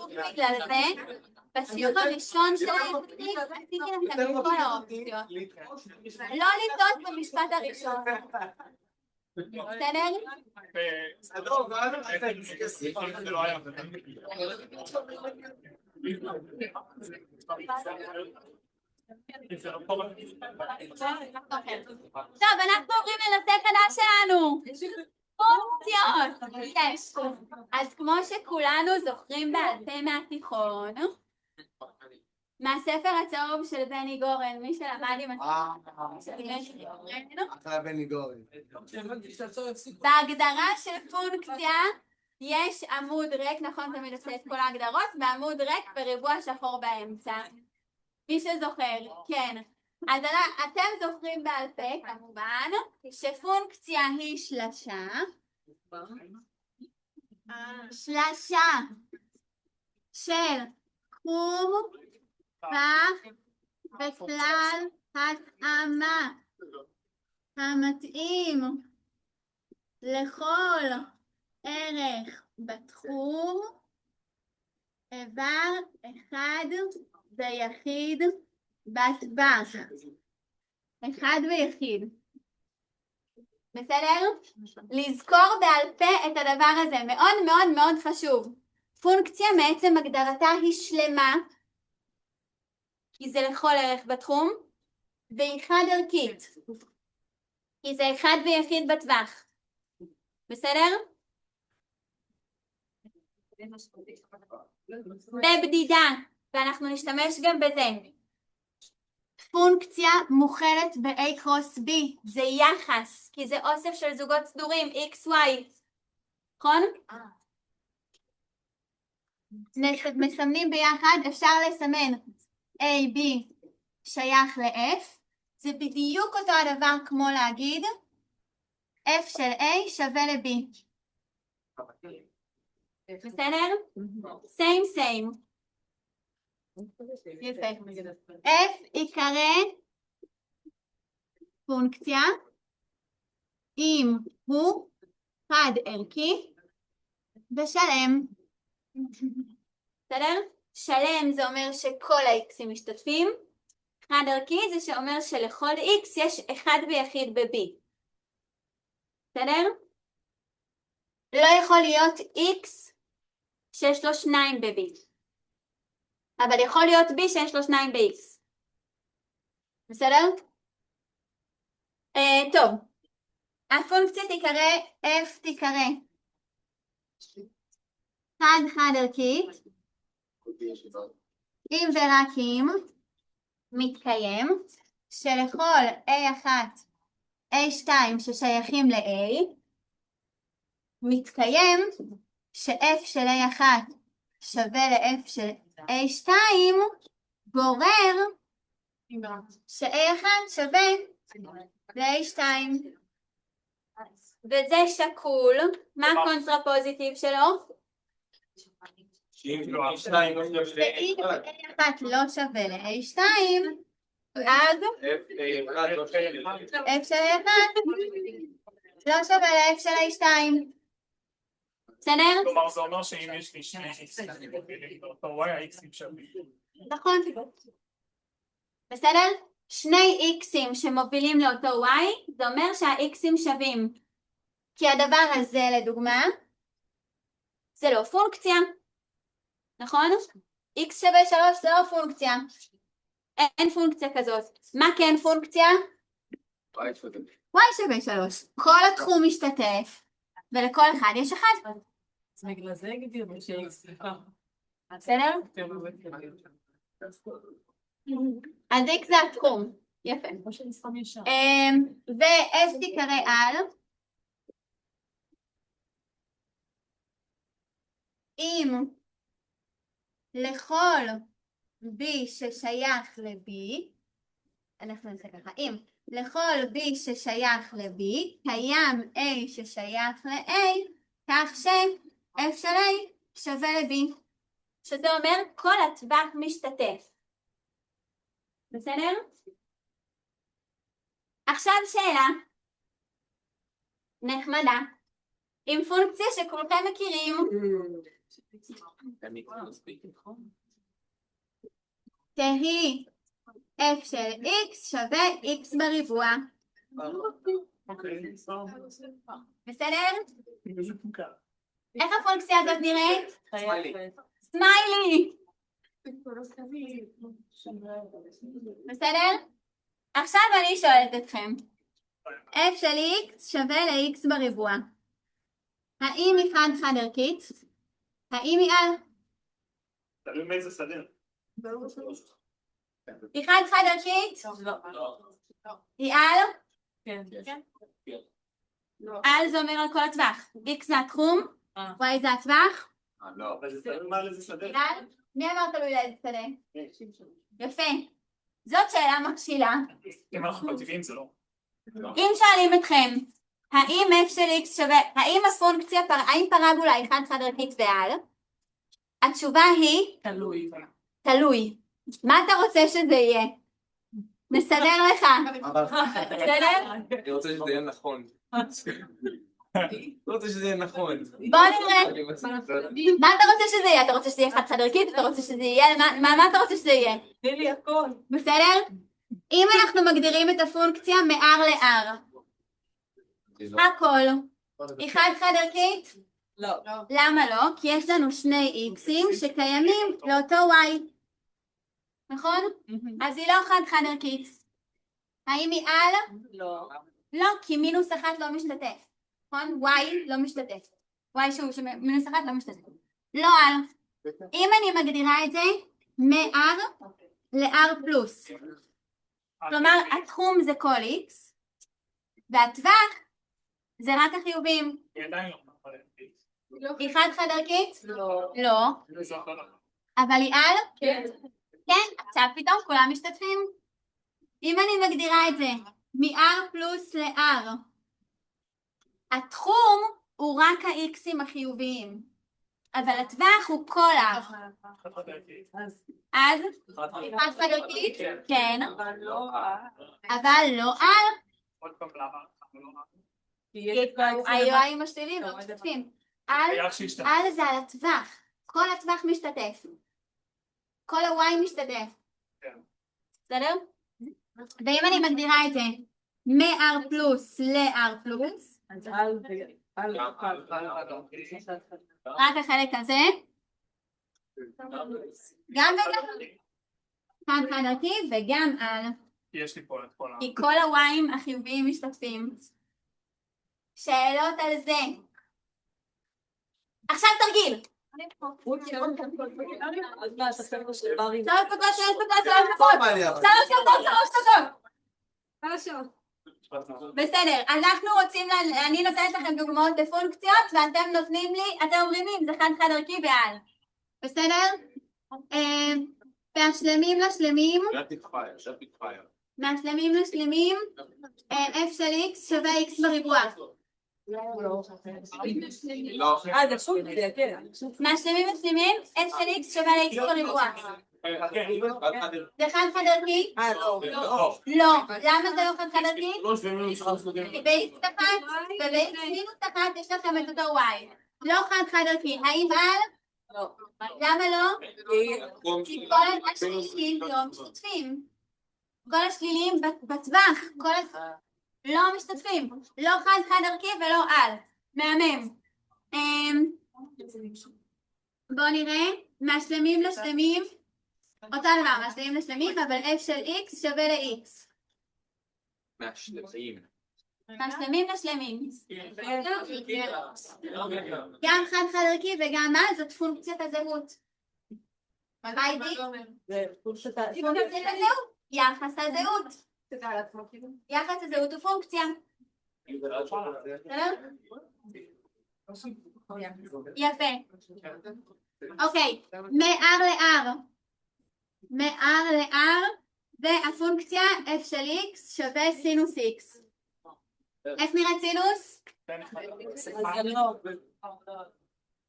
בגלל זה בשיעור הראשון שלהם עשיתי לכם את כל האופציות. לא לטעות במשפט הראשון. בסדר? טוב, אנחנו עוברים לנושא חדש שלנו. פונקציות. יש. אז כמו שכולנו זוכרים בעל פה מהתיכון, מהספר הצהוב של בני גורן, מי שלמד עם בני גורן. בהגדרה של פונקציה יש עמוד ריק, נכון, תמיד עושה את כל ההגדרות, ועמוד ריק בריבוע שחור באמצע. מי שזוכר, כן. אז אתם זוכרים בעל פה, כמובן, שפונקציה היא שלשה. שלשה של קום כך בכלל התאמה המתאים לכל ערך בתחום איבר אחד ויחיד בטווח. אחד ויחיד. בסדר? לזכור בעל פה את הדבר הזה. מאוד מאוד מאוד חשוב. פונקציה מעצם הגדרתה היא שלמה, כי זה לכל ערך בתחום, והיא חד ערכית, כי זה אחד ויחיד בטווח. בסדר? בבדידה, ואנחנו נשתמש גם בזה. פונקציה מוכלת ב-A קרוס B, זה יחס, כי זה אוסף של זוגות סדורים, x, y, נכון? מסמנים ביחד, אפשר לסמן A, B שייך ל-F, זה בדיוק אותו הדבר כמו להגיד F של A שווה ל-B. בסדר? same. יפה. F יקרא פונקציה אם הוא חד ערכי ושלם. בסדר? שלם זה אומר שכל ה-x'ים משתתפים. חד ערכי זה שאומר שלכל x יש אחד ויחיד ב-b. בסדר? לא יכול להיות x שיש לו 2 ב-b. אבל יכול להיות b שיש לו 2 ב-x. בסדר? טוב. הפונקציה תיקרא, f תיקרא חד ערכית, אם ורק אם מתקיים, שלכל A1, A2 ששייכים ל-A, מתקיים ש-F של A1 שווה ל-F של A2, גורר ש-A1 שווה ל-A2. וזה שקול, מה הקונטרפוזיטיב שלו? שאם A1 לא שווה ל-A2, אז F של A1 לא שווה ל-F של A2. בסדר? כלומר זה אומר שאם יש לי שני x באותו y, ה-x'ים שווים. נכון. בסדר? שני x'ים שמובילים לאותו y, זה אומר שה-x'ים שווים. כי הדבר הזה לדוגמה, זה לא פונקציה. נכון? x שווה 3 זה לא פונקציה. אין פונקציה כזאת. מה כן פונקציה? y שווה 3. כל התחום משתתף, ולכל אחד יש 1. אז בגלל זה הגדירו ש-x, סליחה. בסדר? אז x זה התחום. יפה. ו-f תיקרא על אם לכל b ששייך ל-b, אנחנו נעשה ככה, אם לכל b ששייך ל-b קיים a ששייך ל-a, כך ש-f של a שווה ל-b, שזה אומר כל הטווח משתתף. בסדר? עכשיו שאלה נחמדה, עם פונקציה שכולכם מכירים, תהי f של x שווה x בריבוע. בסדר? איך הפונקציה הזאת נראית? סמיילי. בסדר? עכשיו אני שואלת אתכם, f של x שווה ל-x בריבוע. האם היא חד ערכית? האם היא על? תלוי מאיזה סדר. היא חד ערכית? היא על? כן. על זה אומר על כל הטווח. x זה התחום, y זה הטווח. לא, אבל זה תלוי מה לאיזה סדר. מי אמר תלוי לאיזה שדה? יפה. זאת שאלה מכשילה. אם אנחנו כותבים זה לא. אם שואלים אתכם, האם f של x שווה, האם הפונקציה, האם פרבולה היא חד ערכית ועל? התשובה היא תלוי. מה אתה רוצה שזה יהיה? נסדר לך. בסדר? אני רוצה שזה יהיה נכון. לא רוצה שזה יהיה נכון. בוא נראה. מה אתה רוצה שזה יהיה? אתה רוצה שזה יהיה חד ערכית? אתה רוצה שזה יהיה? מה אתה רוצה שזה יהיה? תני לי הכל. בסדר? אם אנחנו מגדירים את הפונקציה מ-R ל-R, הכל, היא חד ערכית? לא. למה לא? כי יש לנו שני x'ים שקיימים לאותו y. נכון? אז היא לא חד ערכית. האם היא על? לא. לא, כי מינוס 1 לא משתתף. נכון? y לא משתתף. y שהוא מינוס 1 לא משתתף. לא על. אם אני מגדירה את זה מ-R ל-R פלוס, כלומר, התחום זה כל x, והטווח זה רק החיובים. היא עדיין לא יכולה להגיד. היא חד ערכית? לא. לא. זה אותו דבר. אבל היא על? כן. כן, עכשיו פתאום כולם משתתפים. אם אני מגדירה את זה מ-R פלוס ל-R, התחום הוא רק ה-X'ים החיוביים, אבל הטווח הוא כל R. חד ערכית. אז אז היא חד ערכית? כן, אבל לא. אבל לא R. עוד פעם למה? לא. ה-UI'ים השליליים לא משתתפים. היה שהשתתף. על זה על הטווח. כל הטווח משתתף. כל ה-Y משתתף. כן. בסדר? ואם אני מגדירה את זה מ-R פלוס ל-R פלוס, אז רק החלק הזה, גם וגם חד ערכי וגם על, יש לי פה את כל ה... כי כל ה-Y'ים החיוביים משתתפים. שאלות על זה. עכשיו תרגיל. 3 דקות. בסדר, אנחנו רוצים, אני נותנת לכם דוגמאות לפונקציות ואתם נותנים לי, אתם אומרים לי אם זה חד ערכי ועל. בסדר? מהשלמים לשלמים, מהשלמים לשלמים, f של x שווה x בריבוע. זה פונקציה, כן. מהשלמים לשלמים, f של x שווה ל-x בריבוע. זה חד ערכי? לא. לא. למה זה לא חד ערכי? כי ב-x אחת וב-x מינוס אחת יש לכם את אותו y. לא חד ערכי. האם על? לא. למה לא? כי כל השליליים לא משתתפים. כל השליליים בטווח, לא משתתפים. לא חד ערכי ולא על. מהמם. בואו נראה. מהשלמים לשלמים. אותו דבר, מהשלמים לשלמים, אבל f של x שווה ל-x. מהשלמים לשלמים. גם חד ערכי וגם מה? זאת פונקציית הזהות. מה הייתי? פונקציית הזהות. יחס הזהות. יחס הזהות הוא פונקציה. יפה. אוקיי, מ-R ל-R. מ-R ל-R, והפונקציה f של x שווה סינוס x. איך נראית סינוס?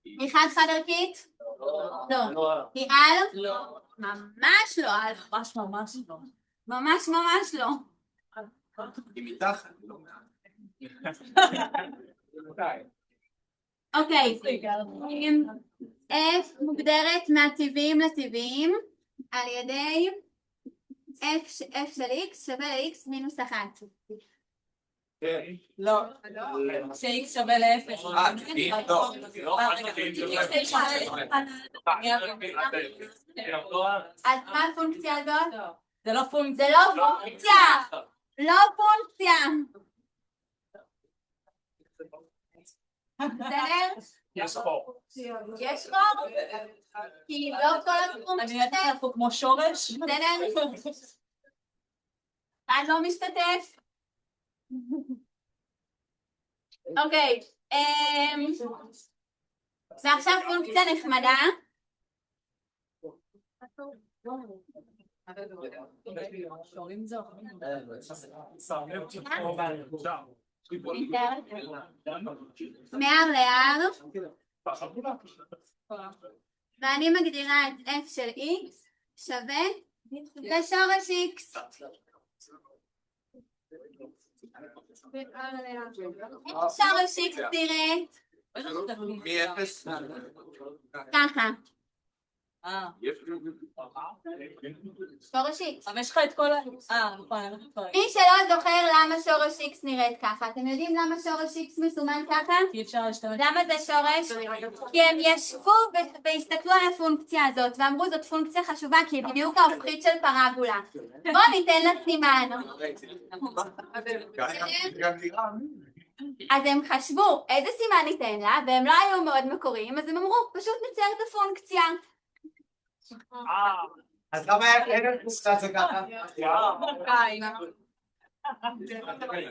היא חד ערכית? לא. היא על? לא. ממש לא על. ממש לא. ממש לא. היא מתחת. אוקיי. f מוגדרת מהטבעיים לטבעיים על ידי f של x שווה ל-x מינוס 1. לא. ש-x שווה ל-0. אז מה הפונקציה הזאת? זה לא פונקציה. זה לא פונקציה! לא פונקציה! בסדר? יש פה. יש חור? כי לא כל התחום אני יודעת משתתף. פה כמו שורש. בסדר? אחד לא משתתף. אוקיי. ועכשיו פונקציה נחמדה. שורים זו. מ-R ל-R, ואני מגדירה את f של x שווה לשורש x. שורש x נראית מ-0? ככה. שורש x. אבל יש לך את כל ה... נכון. מי שלא זוכר למה שורש x נראית ככה, אתם יודעים למה שורש x מסומן ככה? כי אפשר להשתמש... למה זה שורש? כי הם ישבו והסתכלו על הפונקציה הזאת ואמרו זאת פונקציה חשובה כי היא בדיוק ההופכית של פרבולה. בואו ניתן לה סימן. אז הם חשבו איזה סימן ניתן לה והם לא היו מאוד מקוריים אז הם אמרו פשוט נצייר את הפונקציה. אז למה אין קבוצה זה ככה?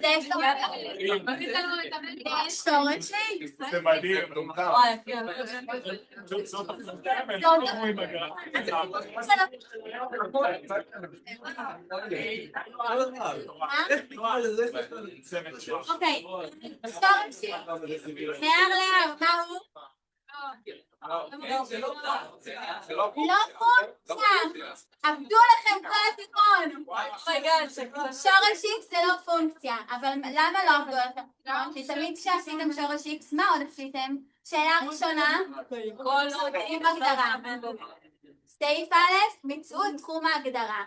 זה שורש X. זה מדהים. וואי, כן. זאת הפונקציה. אוקיי, שורש X. מער להר, מה הוא? לא פונקציה. עבדו לכם כל התיכון. שורש X זה לא פונקציה, אבל למה לא עבדו לכם? כי תמיד כשעשיתם שורש X, מה עוד עשיתם? שאלה ראשונה, עם הגדרה. סעיף א', מצאו את תחום ההגדרה.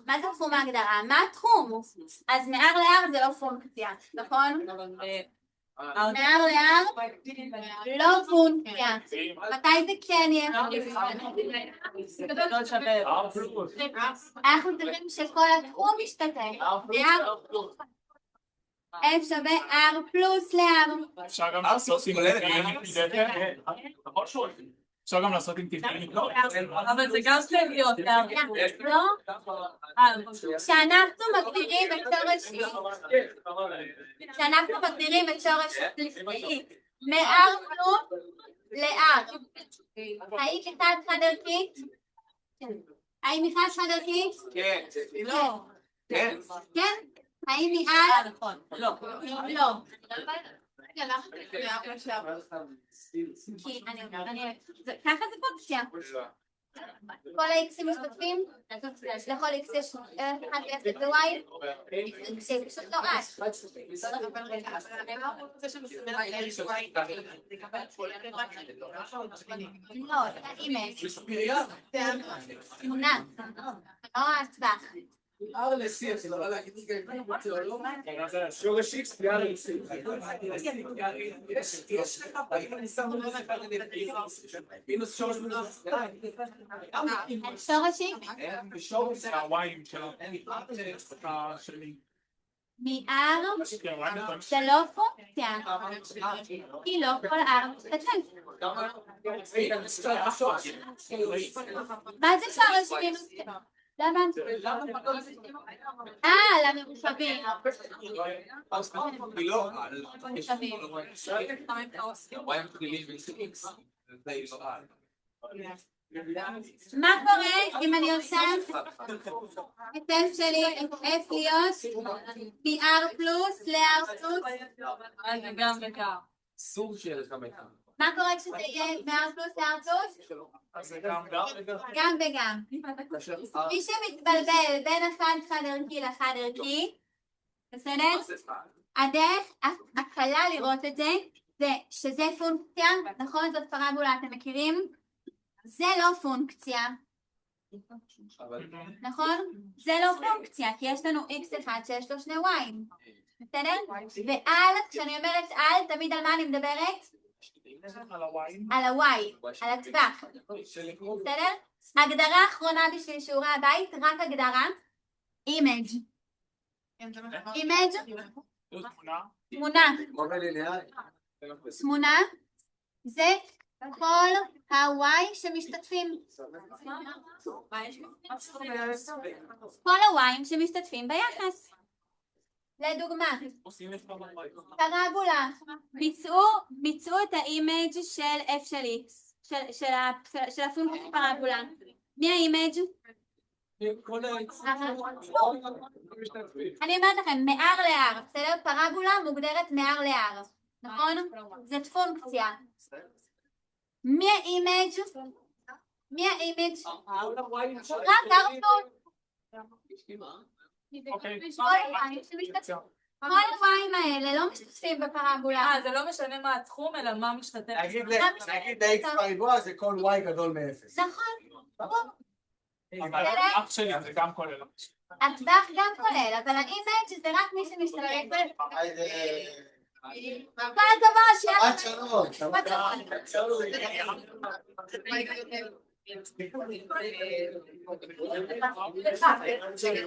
מה זה תחום ההגדרה? מה התחום? אז מער להר זה לא פונקציה, נכון? מער להר לא פונקציה. מתי זה כן יהיה? אנחנו צריכים שכל התחום משתתף. F שווה R פלוס להר. אפשר גם לעשות עם אפשר גם לעשות עם תפקידים. אבל זה גם צריך להיות. לא? כשאנחנו מגדירים את שורש X מ-R פלוס ל-R, האם בכלל חד-ערכית? האם בכלל חד-ערכית? כן. לא. כן. כן? האם היא נכון. לא. לא. ככה זה פונקציה. כל ה-X'ים משתתפים? לכל X יש ערך אחד ו-0 ו-Y? זה פשוט לא לא, זה האימג' תמונה, לא הטווח. שורש X שורש X הוויים שלי. מ-R זה לא פונקציה, כי לא כל R משתתף. מה זה שורש מינוס? למה? למרחבים. מה קורה אם אני עושה את F שלי, את F להיות מ-R פלוס ל-R פלוס? אז זה גם וגם. אסור שיהיה לך מכאן. מה קורה כשזה יהיה מ-R פלוס ל-R פלוס? אז זה גם גם וגם. מי שמתבלבל בין החד-חד-ערכי לחד-ערכי, בסדר? הדרך הקלה לראות את זה, זה שזה פונקציה, נכון? זאת פרבולה, אתם מכירים? זה לא פונקציה, נכון? זה לא פונקציה, כי יש לנו x1 שיש לו שני y, בסדר? ועל, כשאני אומרת על, תמיד על מה אני מדברת? על ה-y, על הטווח, בסדר? הגדרה האחרונה בשביל שיעורי הבית, רק הגדרה, image. image, תמונה, זה כל ה-y שמשתתפים. כל ה-y שמשתתפים ביחס. לדוגמה, פרבולה, ביצעו את האימג' של f של x, של הפונקציה פרבולה. מי האימג'? אני אומרת לכם, מ-R ל-R, בסדר? פרבולה מוגדרת מ-R ל-R, נכון? זאת פונקציה. מי האימג'? מי האימג'? רק R פלוס. כל הוויים האלה לא משתתפים בפרבולה. זה לא משנה מה התחום, אלא מה משתתף. נגיד ל-X בריבוע זה כל Y גדול מ-0. נכון. אבל אח שלי זה גם כולל. הטווח גם כולל, אבל האימג' זה רק מי שמשתתף. כל הכבוד, שיהיה שלום.